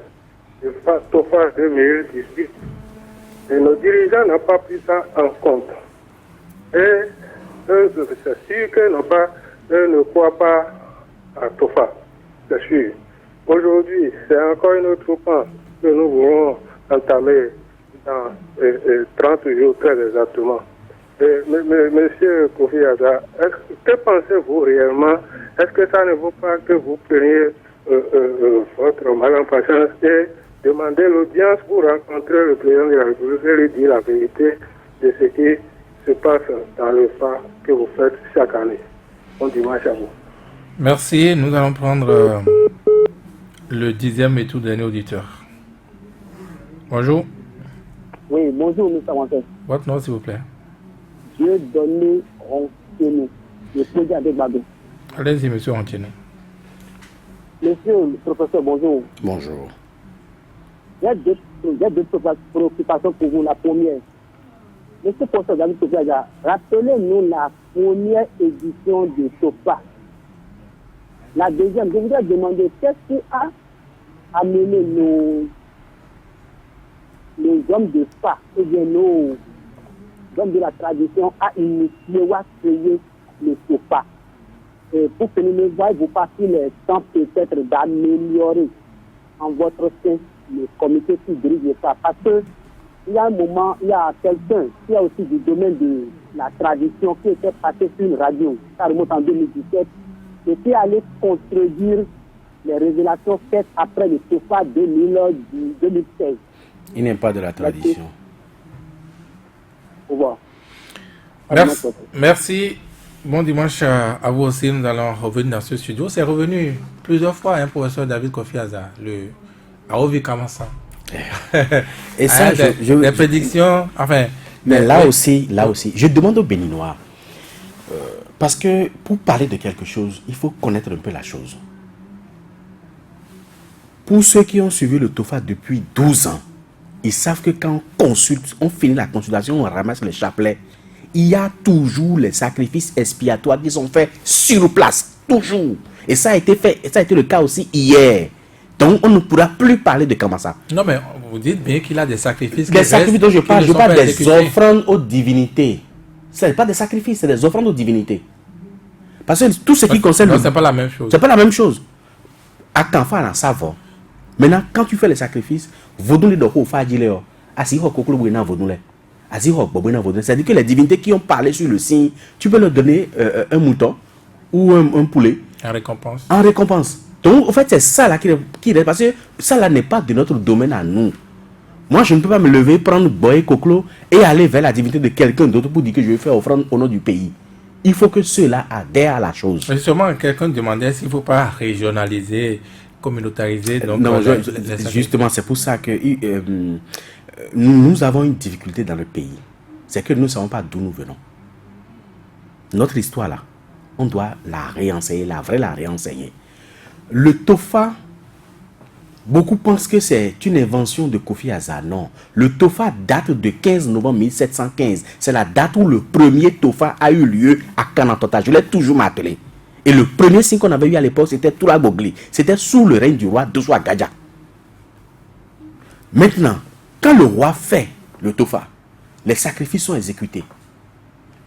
du TOFA 2018. Et nos dirigeants n'ont pas pris ça en compte. Et eux, c'est sûr qu'ils ne croient pas à TOFA. C'est sûr. Aujourd'hui, c'est encore une autre pan que nous voulons entamer dans 30 jours très exactement. Monsieur Kofi Ada, que pensez-vous réellement? Est-ce que ça ne vaut pas que vous preniez votre mal en patience et demandez l'audience pour rencontrer le président de la République et lui dire la vérité de ce qui se passe dans le phare que vous faites chaque année? Bon dimanche à vous. Merci. Nous allons prendre le 10e et tout dernier auditeur. Bonjour. Oui, bonjour, M. Wanté. Votre nom, s'il vous plaît. Dieu donné Rontienu, le président de Babé. Allez-y, M. Rontienu. Monsieur le professeur, bonjour. Bonjour. Il y a deux préoccupations pour vous. La première, monsieur le professeur David Kofiaza, rappelez-nous la première édition de TOFA. La deuxième, je voudrais demander qu'est-ce qui a amené les hommes de FA, et bien nos hommes de la tradition à initier ou à créer le TOFA. Et pour que nous ne voyons pas qu'il est temps peut-être d'améliorer en votre sein le comité qui dirige le FA. Parce qu'il y a un moment, il y a quelqu'un qui a aussi du domaine de la tradition qui était passé sur une radio, ça remonte en 2017, et qui allait contredire les révélations faites après le TOFA 2016. Il n'est pas de la tradition. Au revoir. Merci. Bon dimanche à vous aussi. Nous allons revenir dans ce studio. C'est revenu plusieurs fois, professeur David Kofi Azar, le Aovi Kamasa. Et ça, des prédictions, enfin. Mais là aussi, je demande aux Béninois, parce que pour parler de quelque chose, il faut connaître un peu la chose. Pour ceux qui ont suivi le TOFA depuis 12 ans, ils savent que quand on consulte, on finit la consultation, on ramasse les chapelets, il y a toujours les sacrifices expiatoires qui sont faits sur place, toujours. Et ça a été fait, ça a été le cas aussi hier. Donc on ne pourra plus parler de Kamasa. Non mais vous dites bien qu'il a des sacrifices. Les sacrifices dont je parle des offrandes aux divinités. Ce n'est pas des sacrifices, c'est des offrandes aux divinités. Parce que tout ce qui concerne... Non, c'est pas la même chose. C'est pas la même chose. À Kanfa, là, ça va. Maintenant, quand tu fais les sacrifices, c'est-à-dire que les divinités qui ont parlé sur le signe, tu peux leur donner un mouton ou un poulet. En récompense. En récompense. Donc, en fait, c'est ça là qui est... Parce que ça là n'est pas de notre domaine à nous. Moi, je ne peux pas me lever, prendre boy, coclo et aller vers la divinité de quelqu'un d'autre pour dire que je vais faire offrande au nom du pays. Il faut que ceux-là adhèrent à la chose. Justement, quelqu'un demandait s'il ne faut pas régionaliser, communautariser. Donc, non, justement, c'est pour ça que nous avons une difficulté dans le pays. C'est que nous ne savons pas d'où nous venons. Notre histoire là, on doit la réenseigner, la réenseigner. Le TOFA, beaucoup pensent que c'est une invention de Kofi Azar. Non. Le TOFA date de 15 novembre 1715. C'est la date où le premier TOFA a eu lieu à Kanantota. Je l'ai toujours martelé. Et le premier signe qu'on avait eu à l'époque, c'était Toura Bogli. C'était sous le règne du roi Doswa Gadja. Maintenant, quand le roi fait le TOFA, les sacrifices sont exécutés.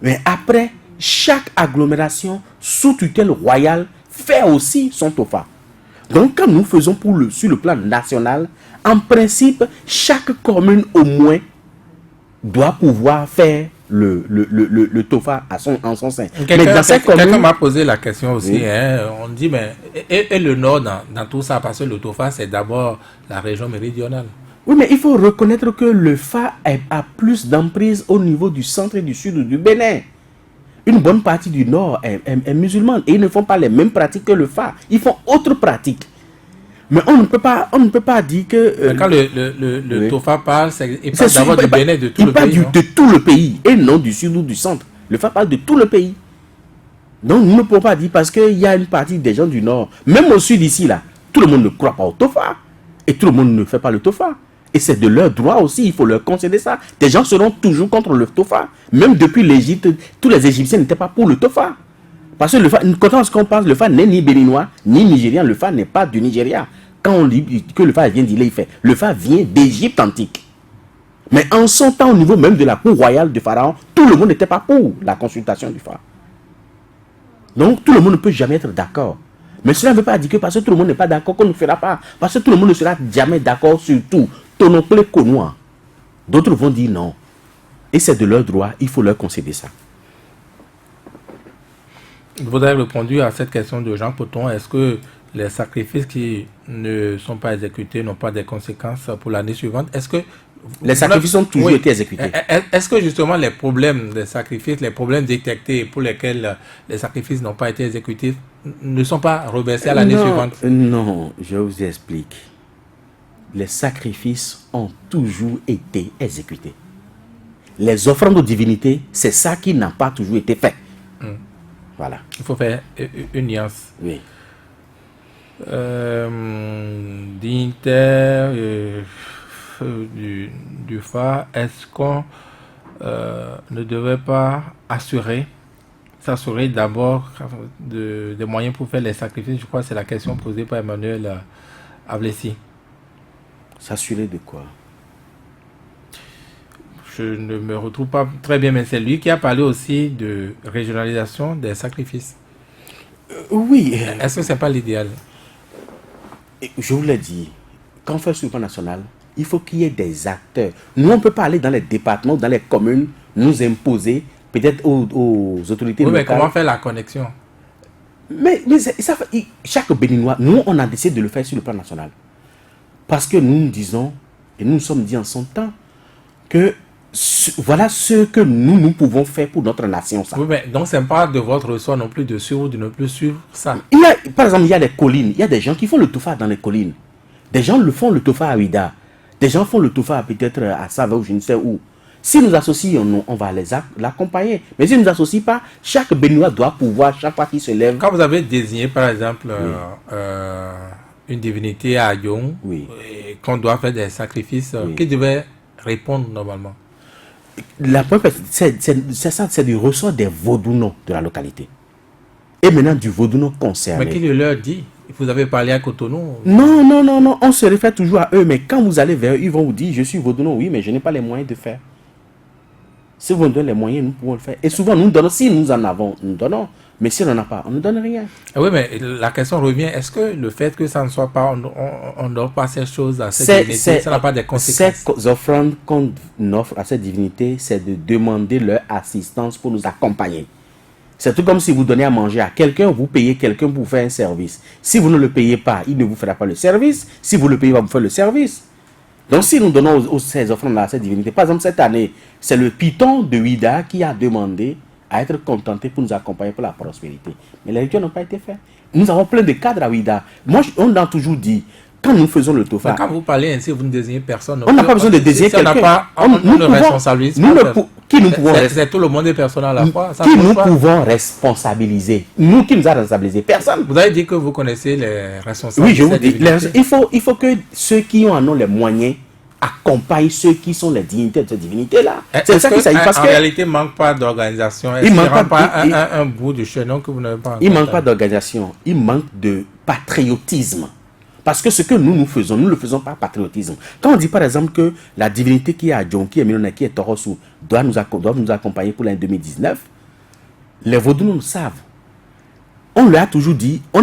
Mais après, chaque agglomération sous tutelle royale fait aussi son TOFA. Donc, quand nous faisons sur le plan national, en principe, chaque commune au moins doit pouvoir faire le TOFA en son sein. Mais dans cette commune... Quelqu'un m'a posé la question aussi. Oui. On dit, mais et le Nord dans tout ça, parce que le TOFA, c'est d'abord la région méridionale. Oui, mais il faut reconnaître que le FA a plus d'emprise au niveau du centre et du sud du Bénin. Une bonne partie du Nord est musulmane et ils ne font pas les mêmes pratiques que le FA. Ils font autres pratiques. Mais on ne peut pas dire que... quand le TOFA parle, il parle d'abord du Bénin, de tout le pays. Il parle de tout le pays et non du sud ou du centre. Le FA parle de tout le pays. Donc nous ne pouvons pas dire parce qu'il y a une partie des gens du Nord, même au sud ici, là, tout le monde ne croit pas au TOFA. Et tout le monde ne fait pas le TOFA. Et c'est de leur droit aussi, il faut leur concéder ça. Des gens seront toujours contre le TOFA. Même depuis l'Égypte, tous les Égyptiens n'étaient pas pour le TOFA. Parce que le FA, quand on parle, le FA n'est ni béninois, ni nigérien. Le FA n'est pas du Nigeria. Quand on dit que le FA vient d'Ile-Ife, le FA vient d'Égypte antique. Mais en son temps, au niveau même de la cour royale de Pharaon, tout le monde n'était pas pour la consultation du FA. Donc tout le monde ne peut jamais être d'accord. Mais cela ne veut pas dire que parce que tout le monde n'est pas d'accord qu'on ne fera pas. Parce que tout le monde ne sera jamais d'accord sur tout. Tononcle Konoa. D'autres vont dire non. Et c'est de leur droit, il faut leur concéder ça. Vous avez répondu à cette question de Jean Poton. Est-ce que les sacrifices qui ne sont pas exécutés n'ont pas des conséquences pour l'année suivante? Est-ce que les sacrifices ont toujours été exécutés? Est-ce que justement les problèmes des sacrifices, les problèmes détectés pour lesquels les sacrifices n'ont pas été exécutés ne sont pas reversés à l'année suivante? Non, je vous explique. Les sacrifices ont toujours été exécutés. Les offrandes aux divinités, c'est ça qui n'a pas toujours été fait. Voilà. Il faut faire une nuance. Oui. Dignitaire du FA, est-ce qu'on ne devrait pas s'assurer d'abord des moyens pour faire les sacrifices? Je crois que c'est la question posée par Emmanuel Avlessi. S'assurer de quoi? Je ne me retrouve pas très bien, mais c'est lui qui a parlé aussi de régionalisation des sacrifices. Oui. Est-ce que ce n'est pas l'idéal? Je vous l'ai dit, quand on fait sur le plan national, il faut qu'il y ait des acteurs. Nous, on ne peut pas aller dans les départements, dans les communes, nous imposer, peut-être aux autorités locales. Mais comment faire la connexion? Mais ça, chaque Béninois, nous, on a décidé de le faire sur le plan national. Parce que nous nous disons, et nous nous sommes dit en son temps, que Voilà ce que nous pouvons faire pour notre nation. Ça. Oui, mais donc c'est pas de votre ressort non plus de suivre ou de ne plus suivre ça. Par exemple, il y a des collines. Il y a des gens qui font le Tofa dans les collines. Des gens le font le Tofa à Ouida. Des gens font le Tofa peut-être à Sava ou je ne sais où. Si nous associons, on va l'accompagner. Mais si nous n'associons pas, chaque Béninois doit pouvoir, chaque fois qu'il se lève... Quand vous avez désigné, par exemple, une divinité à Yong, qu'on doit faire des sacrifices, qui devait répondre normalement? La première, c'est du ressort des vaudounos de la localité. Et maintenant du vaudouno concerné. Mais qui le leur dit? Vous avez parlé à Cotonou? Non. On se réfère toujours à eux. Mais quand vous allez vers eux, ils vont vous dire, je suis vaudouno, oui, mais je n'ai pas les moyens de faire. Si vous nous donnez les moyens, nous pouvons le faire. Et souvent, nous donnons. Si nous en avons, nous donnons. Mais si on n'en a pas, on ne donne rien. Oui, mais la question revient, est-ce que le fait que ça ne soit pas, on n'offre pas ces choses à cette divinité, ça n'a pas des conséquences? Ces offrandes qu'on offre à cette divinité, c'est de demander leur assistance pour nous accompagner. C'est tout comme si vous donnez à manger à quelqu'un, vous payez quelqu'un pour faire un service. Si vous ne le payez pas, il ne vous fera pas le service. Si vous le payez, il va vous faire le service. Donc si nous donnons ces offrandes-là à cette divinité, par exemple cette année, c'est le Python de Ouida qui a demandé à être contenté pour nous accompagner pour la prospérité. Mais les rituels n'ont pas été faits. Nous avons plein de cadres à Ouida. Moi, on a toujours dit, quand nous faisons le Tofa... Mais quand vous parlez ainsi, vous ne désignez personne. On n'a pas besoin de désigner quelqu'un. On ne responsabilise pas. C'est tout le monde des personnes à la fois. Qui nous pouvons responsabiliser? Nous qui nous avons responsabilisé? Personne. Vous avez dit que vous connaissez les responsables. Oui, je vous dis. Il faut que ceux qui en ont les moyens accompagnent ceux qui sont les dignités de cette divinité-là. C'est ça qui s'agit. En réalité, il ne manque pas d'organisation. Il ne manque pas un bout de chaînon que vous n'avez pas. Il ne manque pas d'organisation. Il manque de patriotisme. Parce que ce que nous faisons, nous ne le faisons pas patriotisme. Quand on dit par exemple que la divinité qui est à Djon, qui est Milona, qui est Torosu, doit nous accompagner pour l'année 2019, les Vaudous nous savent. On leur a toujours dit, les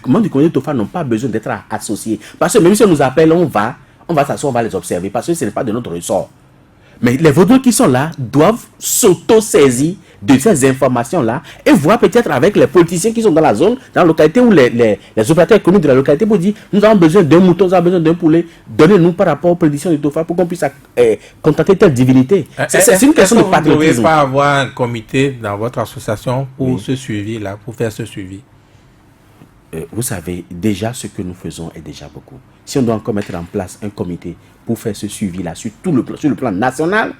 membres du comité Tofa n'ont pas besoin d'être associés. Parce que même si on nous appelle, on va s'asseoir, on va les observer, parce que ce n'est pas de notre ressort. Mais les Vaudous qui sont là doivent s'auto-saisir de ces informations-là et voir peut-être avec les politiciens qui sont dans la zone, dans la localité ou les opérateurs économiques de la localité pour dire, nous avons besoin d'un mouton, nous avons besoin d'un poulet, donnez-nous par rapport aux prédictions du Tofa pour qu'on puisse contacter telle divinité. C'est une question de patriotisme. Vous ne pouvez pas avoir un comité dans votre association pour ce suivi-là, pour faire ce suivi? Vous savez, déjà ce que nous faisons est déjà beaucoup. Si on doit encore mettre en place un comité pour faire ce suivi-là sur le plan national,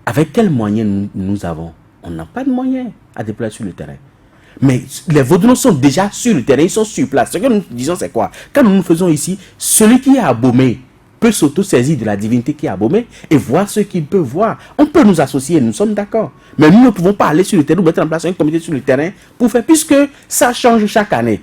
avec quels moyens nous avons? On n'a pas de moyens à déployer sur le terrain. Mais les Vaudous sont déjà sur le terrain, ils sont sur place. Ce que nous disons, c'est quoi? Quand nous faisons ici, celui qui est abomé peut s'auto-saisir de la divinité qui est abomée et voir ce qu'il peut voir. On peut nous associer, nous sommes d'accord. Mais nous ne pouvons pas aller sur le terrain ou mettre en place un comité sur le terrain pour faire, puisque ça change chaque année.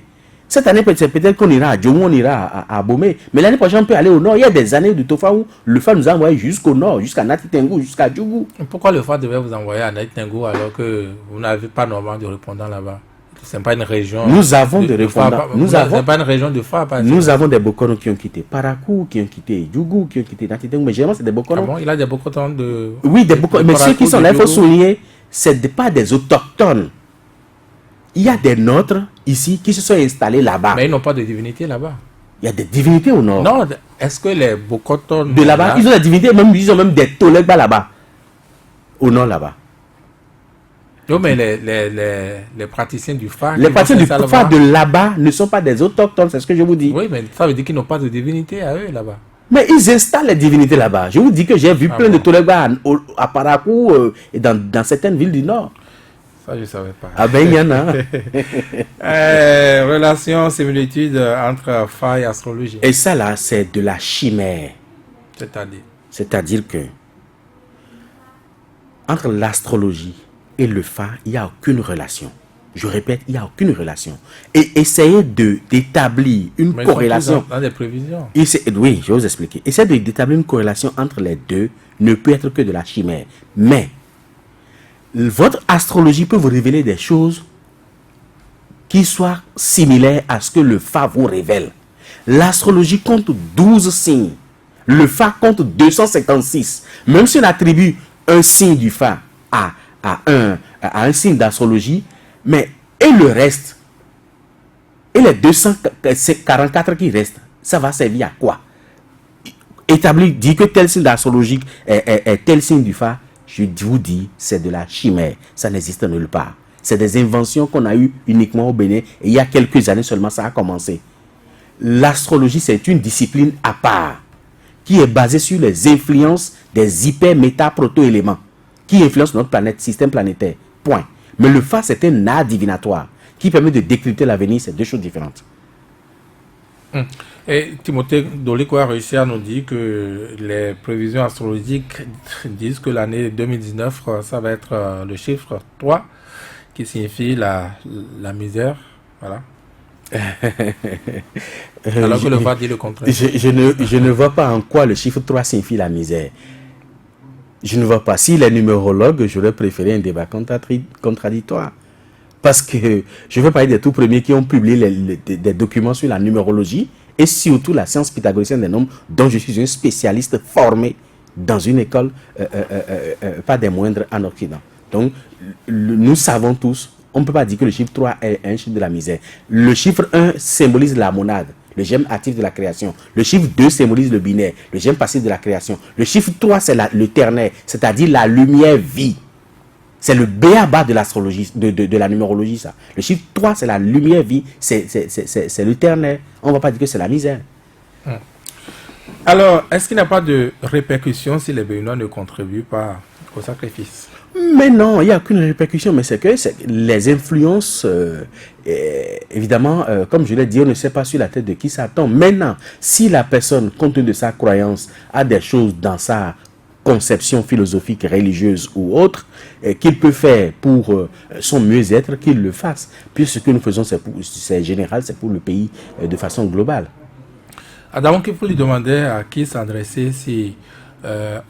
Cette année, peut-être qu'on ira à Djomou, on ira à Abomey. Mais l'année prochaine, on peut aller au nord. Il y a des années de Tofa où le FA nous a envoyé jusqu'au nord, jusqu'à Natitengu, jusqu'à Djougou. Pourquoi le FA devait vous envoyer à Natitengu alors que vous n'avez pas normalement de répondant là-bas? Ce n'est pas une région. Nous avons des répondants. Ce n'est pas une région de FA. Nous avons des Bokono qui ont quitté Parakou, qui ont quitté Djougou, qui ont quitté Natitengu. Mais généralement, c'est des Bokono. Ah bon, il a des Bokono de. Oui, des Bokono. Mais ceux qui sont là, il faut souligner, ce n'est pas des autochtones. Il y a des nôtres ici qui se sont installés là-bas. Mais ils n'ont pas de divinité là-bas. Il y a des divinités au nord. Non, est-ce que les Bokoton de là-bas, ils ont des divinités, ils ont même des Tolegba là-bas. Au nord là-bas. Non, mais les praticiens du FA. Les praticiens du FA de là-bas ne sont pas des autochtones, c'est ce que je vous dis. Oui, mais ça veut dire qu'ils n'ont pas de divinité à eux là-bas. Mais ils installent les divinités là-bas. Je vous dis que j'ai vu plein de Tolegba à Parakou et dans certaines villes du nord. Ça, je ne savais pas. Ah ben, il y en a. Relation, similitude entre FA et astrologie. Et ça, là, c'est de la chimère. C'est-à-dire? C'est-à-dire que entre l'astrologie et le FA, il n'y a aucune relation. Je répète, il n'y a aucune relation. Et essayez d'établir une corrélation. Dans des prévisions. Oui, je vais vous expliquer. Essayez d'établir une corrélation entre les deux ne peut être que de la chimère. Mais votre astrologie peut vous révéler des choses qui soient similaires à ce que le FA vous révèle. L'astrologie compte 12 signes. Le FA compte 256. Même si on attribue un signe du FA à un signe d'astrologie, mais et le reste, et les 244 qui restent, ça va servir à quoi? établir, dire que tel signe astrologique est tel signe du phare, je vous dis, c'est de la chimère. Ça n'existe nulle part. C'est des inventions qu'on a eues uniquement au Bénin. Et il y a quelques années seulement, ça a commencé. L'astrologie, c'est une discipline à part qui est basée sur les influences des hyper-méta-proto-éléments qui influencent notre planète, système planétaire. Point. Mais le phare, c'est un art divinatoire qui permet de décrypter l'avenir. C'est deux choses différentes. Et Timothée Doliko a réussi à nous dire que les prévisions astrologiques disent que l'année 2019, ça va être le chiffre 3, qui signifie la misère. Voilà. Alors que le phare dit le contraire. Je ne vois pas en quoi le chiffre 3 signifie la misère. Je ne vois pas. Si les numérologues, j'aurais préféré un débat contradictoire. Parce que je veux parler des tout premiers qui ont publié des documents sur la numérologie et surtout la science pythagoricienne des nombres, dont je suis un spécialiste formé dans une école, pas des moindres en Occident. Donc, nous savons tous, on ne peut pas dire que le chiffre 3 est un chiffre de la misère. Le chiffre 1 symbolise la monade, le germe actif de la création. Le chiffre 2 symbolise le binaire, le germe passif de la création. Le chiffre 3, c'est le ternaire, c'est-à-dire la lumière-vie. C'est le b.a.-ba de l'astrologie, de la numérologie, ça. Le chiffre 3, c'est la lumière-vie, c'est le ternaire. On ne va pas dire que c'est la misère. Alors, est-ce qu'il n'y a pas de répercussions si les Béninois ne contribuent pas au sacrifice? Mais non, il n'y a aucune répercussion, mais c'est que les influences, évidemment, comme je l'ai dit, on ne sait pas sur la tête de qui ça tombe. Maintenant, si la personne, compte tenu de sa croyance, a des choses dans sa conception philosophique, religieuse ou autre, qu'il peut faire pour son mieux-être, qu'il le fasse. Puis ce que nous faisons, c'est général, c'est pour le pays de façon globale. Adam, il faut lui demander à qui s'adresser si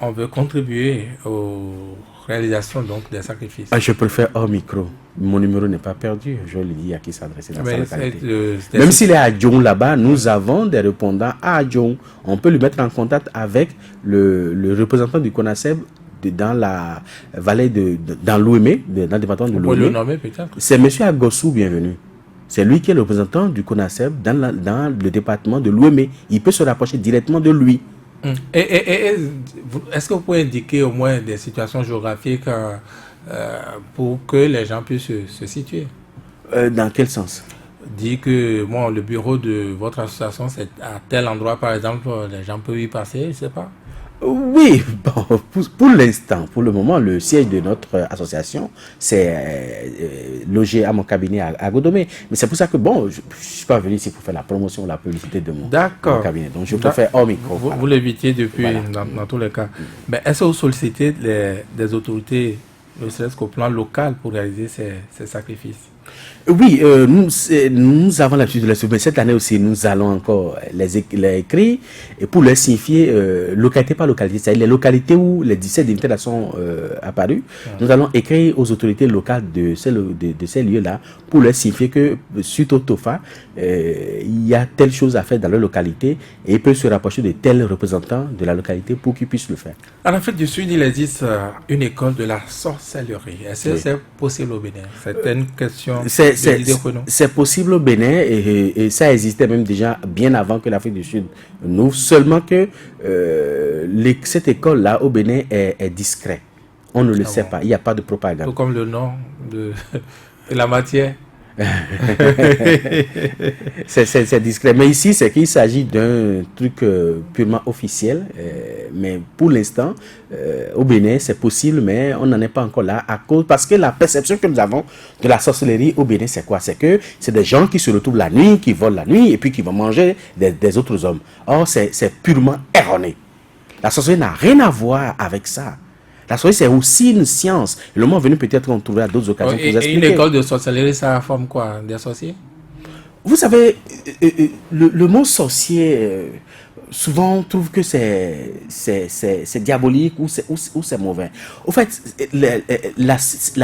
on veut contribuer aux réalisations donc, des sacrifices. Je préfère hors micro. Mon numéro n'est pas perdu. Je lui dis à qui s'adresser dans sa localité. Même s'il est à Djon là-bas, nous avons des répondants à Djon. On peut lui mettre en contact avec le représentant du CONASEB dans la vallée dans l'Ouémé, dans le département de l'Ouémé. Vous pouvez le nommer peut-être. C'est M. Agossou, bienvenue. C'est lui qui est le représentant du CONASEB dans le département de l'Ouémé. Il peut se rapprocher directement de lui. Est-ce que vous pouvez indiquer au moins des situations géographiques pour que les gens puissent se situer? Dans quel sens? Dit que le bureau de votre association c'est à tel endroit par exemple, les gens peuvent y passer, je ne sais pas. Oui, bon, pour l'instant, pour le moment, le siège de notre association, c'est logé à mon cabinet à Godomé. Mais c'est pour ça que, je ne suis pas venu ici pour faire la promotion, la publicité de mon cabinet. Donc, je préfère hors micro. Vous l'évitez depuis, dans tous les cas. Mais est-ce que vous sollicitez des autorités, ne serait-ce qu'au plan local, pour réaliser ces sacrifices? Oui, nous avons l'habitude de les soumettre. Cette année aussi, nous allons encore les écrire et pour les signifier localité par localité. C'est-à-dire les localités où les 17 divinités sont apparues. Nous allons écrire aux autorités locales de ces lieux-là pour leur signifier que, suite au TOFA, il y a telle chose à faire dans leur localité et ils peuvent se rapprocher de tel représentant de la localité pour qu'ils puissent le faire. En Afrique du Sud, il existe une école de la sorcellerie. Est-ce que c'est possible au Bénin? C'est une question. C'est possible au Bénin et ça existait même déjà bien avant que l'Afrique du Sud n'ouvre, seulement que cette école-là au Bénin est discret. On ne le sait pas, il n'y a pas de propagande. Tout comme le nom de la matière. C'est discret. Mais ici, c'est qu'il s'agit d'un truc purement officiel. Mais pour l'instant, au Bénin, c'est possible, mais on n'en est pas encore là parce que la perception que nous avons de la sorcellerie au Bénin, c'est quoi? C'est que c'est des gens qui se retrouvent la nuit, qui volent la nuit et puis qui vont manger des autres hommes. Or, c'est purement erroné. La sorcellerie n'a rien à voir avec ça. La sorcellerie, c'est aussi une science. Le moment venu, peut-être on trouvera d'autres occasions pour vous expliquer. Et une école de sorcellerie, ça forme quoi? Des sorciers? Vous savez, le mot sorcier, souvent on trouve que c'est diabolique ou c'est mauvais. Au fait, la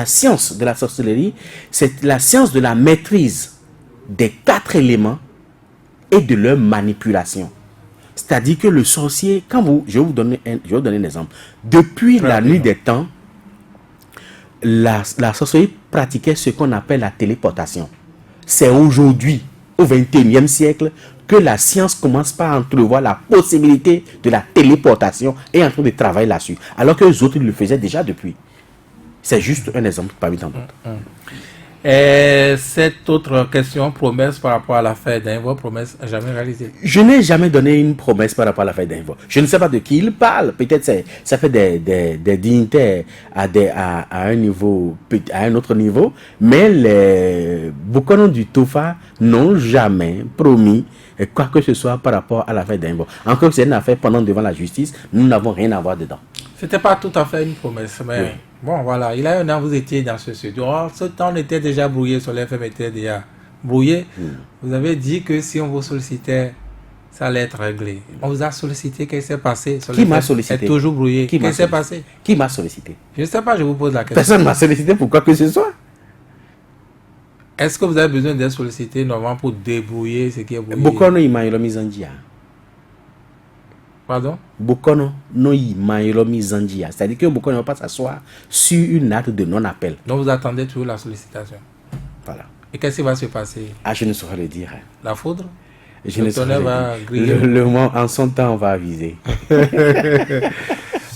science de la sorcellerie, c'est la science de la maîtrise des 4 éléments et de leur manipulation. C'est-à-dire que le sorcier, je vais vous donner un exemple. Depuis la nuit des temps, la sorcellerie pratiquait ce qu'on appelle la téléportation. C'est aujourd'hui, au XXIe siècle, que la science commence par entrevoir la possibilité de la téléportation et en train de travailler là-dessus. Alors que les autres le faisaient déjà depuis. C'est juste un exemple parmi tant d'autres. Et cette autre question, promesse par rapport à l'affaire d'Invo, promesse jamais réalisée. Je n'ai jamais donné une promesse par rapport à l'affaire d'Invo. Je ne sais pas de qui il parle. Peut-être ça fait des dignitaires à un niveau, à un autre niveau. Mais les Bokono du Tofa n'ont jamais promis quoi que ce soit par rapport à l'affaire d'Invo. Encore que c'est une affaire pendant devant la justice, nous n'avons rien à voir dedans. C'était pas tout à fait une promesse, mais oui. Bon, voilà, il y a un an, vous étiez dans ce studio. Ce temps, on était déjà brouillé, sur l'FM était déjà brouillé. Vous avez dit que si on vous sollicitait, ça allait être réglé. On vous a sollicité, qu'est-ce qui s'est passé? Qui m'a sollicité? C'est toujours brouillé. Qu'est-ce qui s'est passé? Qui m'a sollicité? Je ne sais pas, je vous pose la question. Personne ne m'a sollicité pour quoi que ce soit. Est-ce que vous avez besoin d'être sollicité normalement pour débrouiller ce qui est brouillé? Bokono Imaïlo Mizandia. Pardon? Bokono Noi Mairomi Zandia. C'est-à-dire que Bokono ne va pas s'asseoir sur une acte de non-appel. Donc vous attendez toujours la sollicitation. Voilà. Et qu'est-ce qui va se passer? Ah, je ne saurais le dire. La foudre? Je ne saurais le dire. Le moment, en son temps, on va aviser.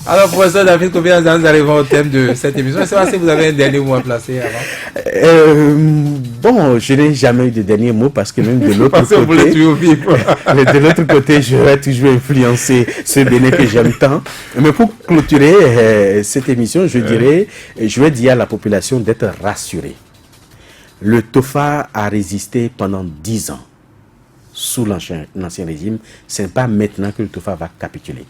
Alors, professeur David Kofi Azan, nous arrivons au thème de cette émission. Je ne sais pas si vous avez un dernier mot à placer avant. Bon, je n'ai jamais eu de dernier mot parce que même de l'autre côté, de l'autre côté, je vais toujours influencer ce Bénin que j'aime tant. Mais pour clôturer cette émission, je vais dire à la population d'être rassurée. Le Tofa a résisté pendant 10 ans sous l'ancien régime. Ce n'est pas maintenant que le Tofa va capituler.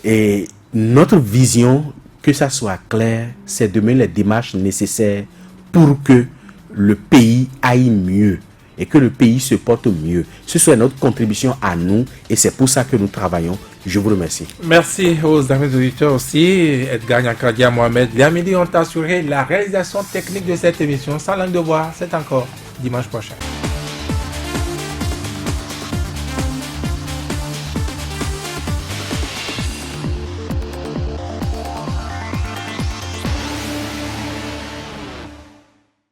Et notre vision, que ça soit clair, c'est de mener les démarches nécessaires pour que le pays aille mieux et que le pays se porte mieux. Ce soit notre contribution à nous et c'est pour ça que nous travaillons. Je vous remercie. Merci aux amis auditeurs aussi. Edgar Nyankadia, Mohamed, Liamidi ont assuré la réalisation technique de cette émission. Sans langue de bois, c'est encore dimanche prochain.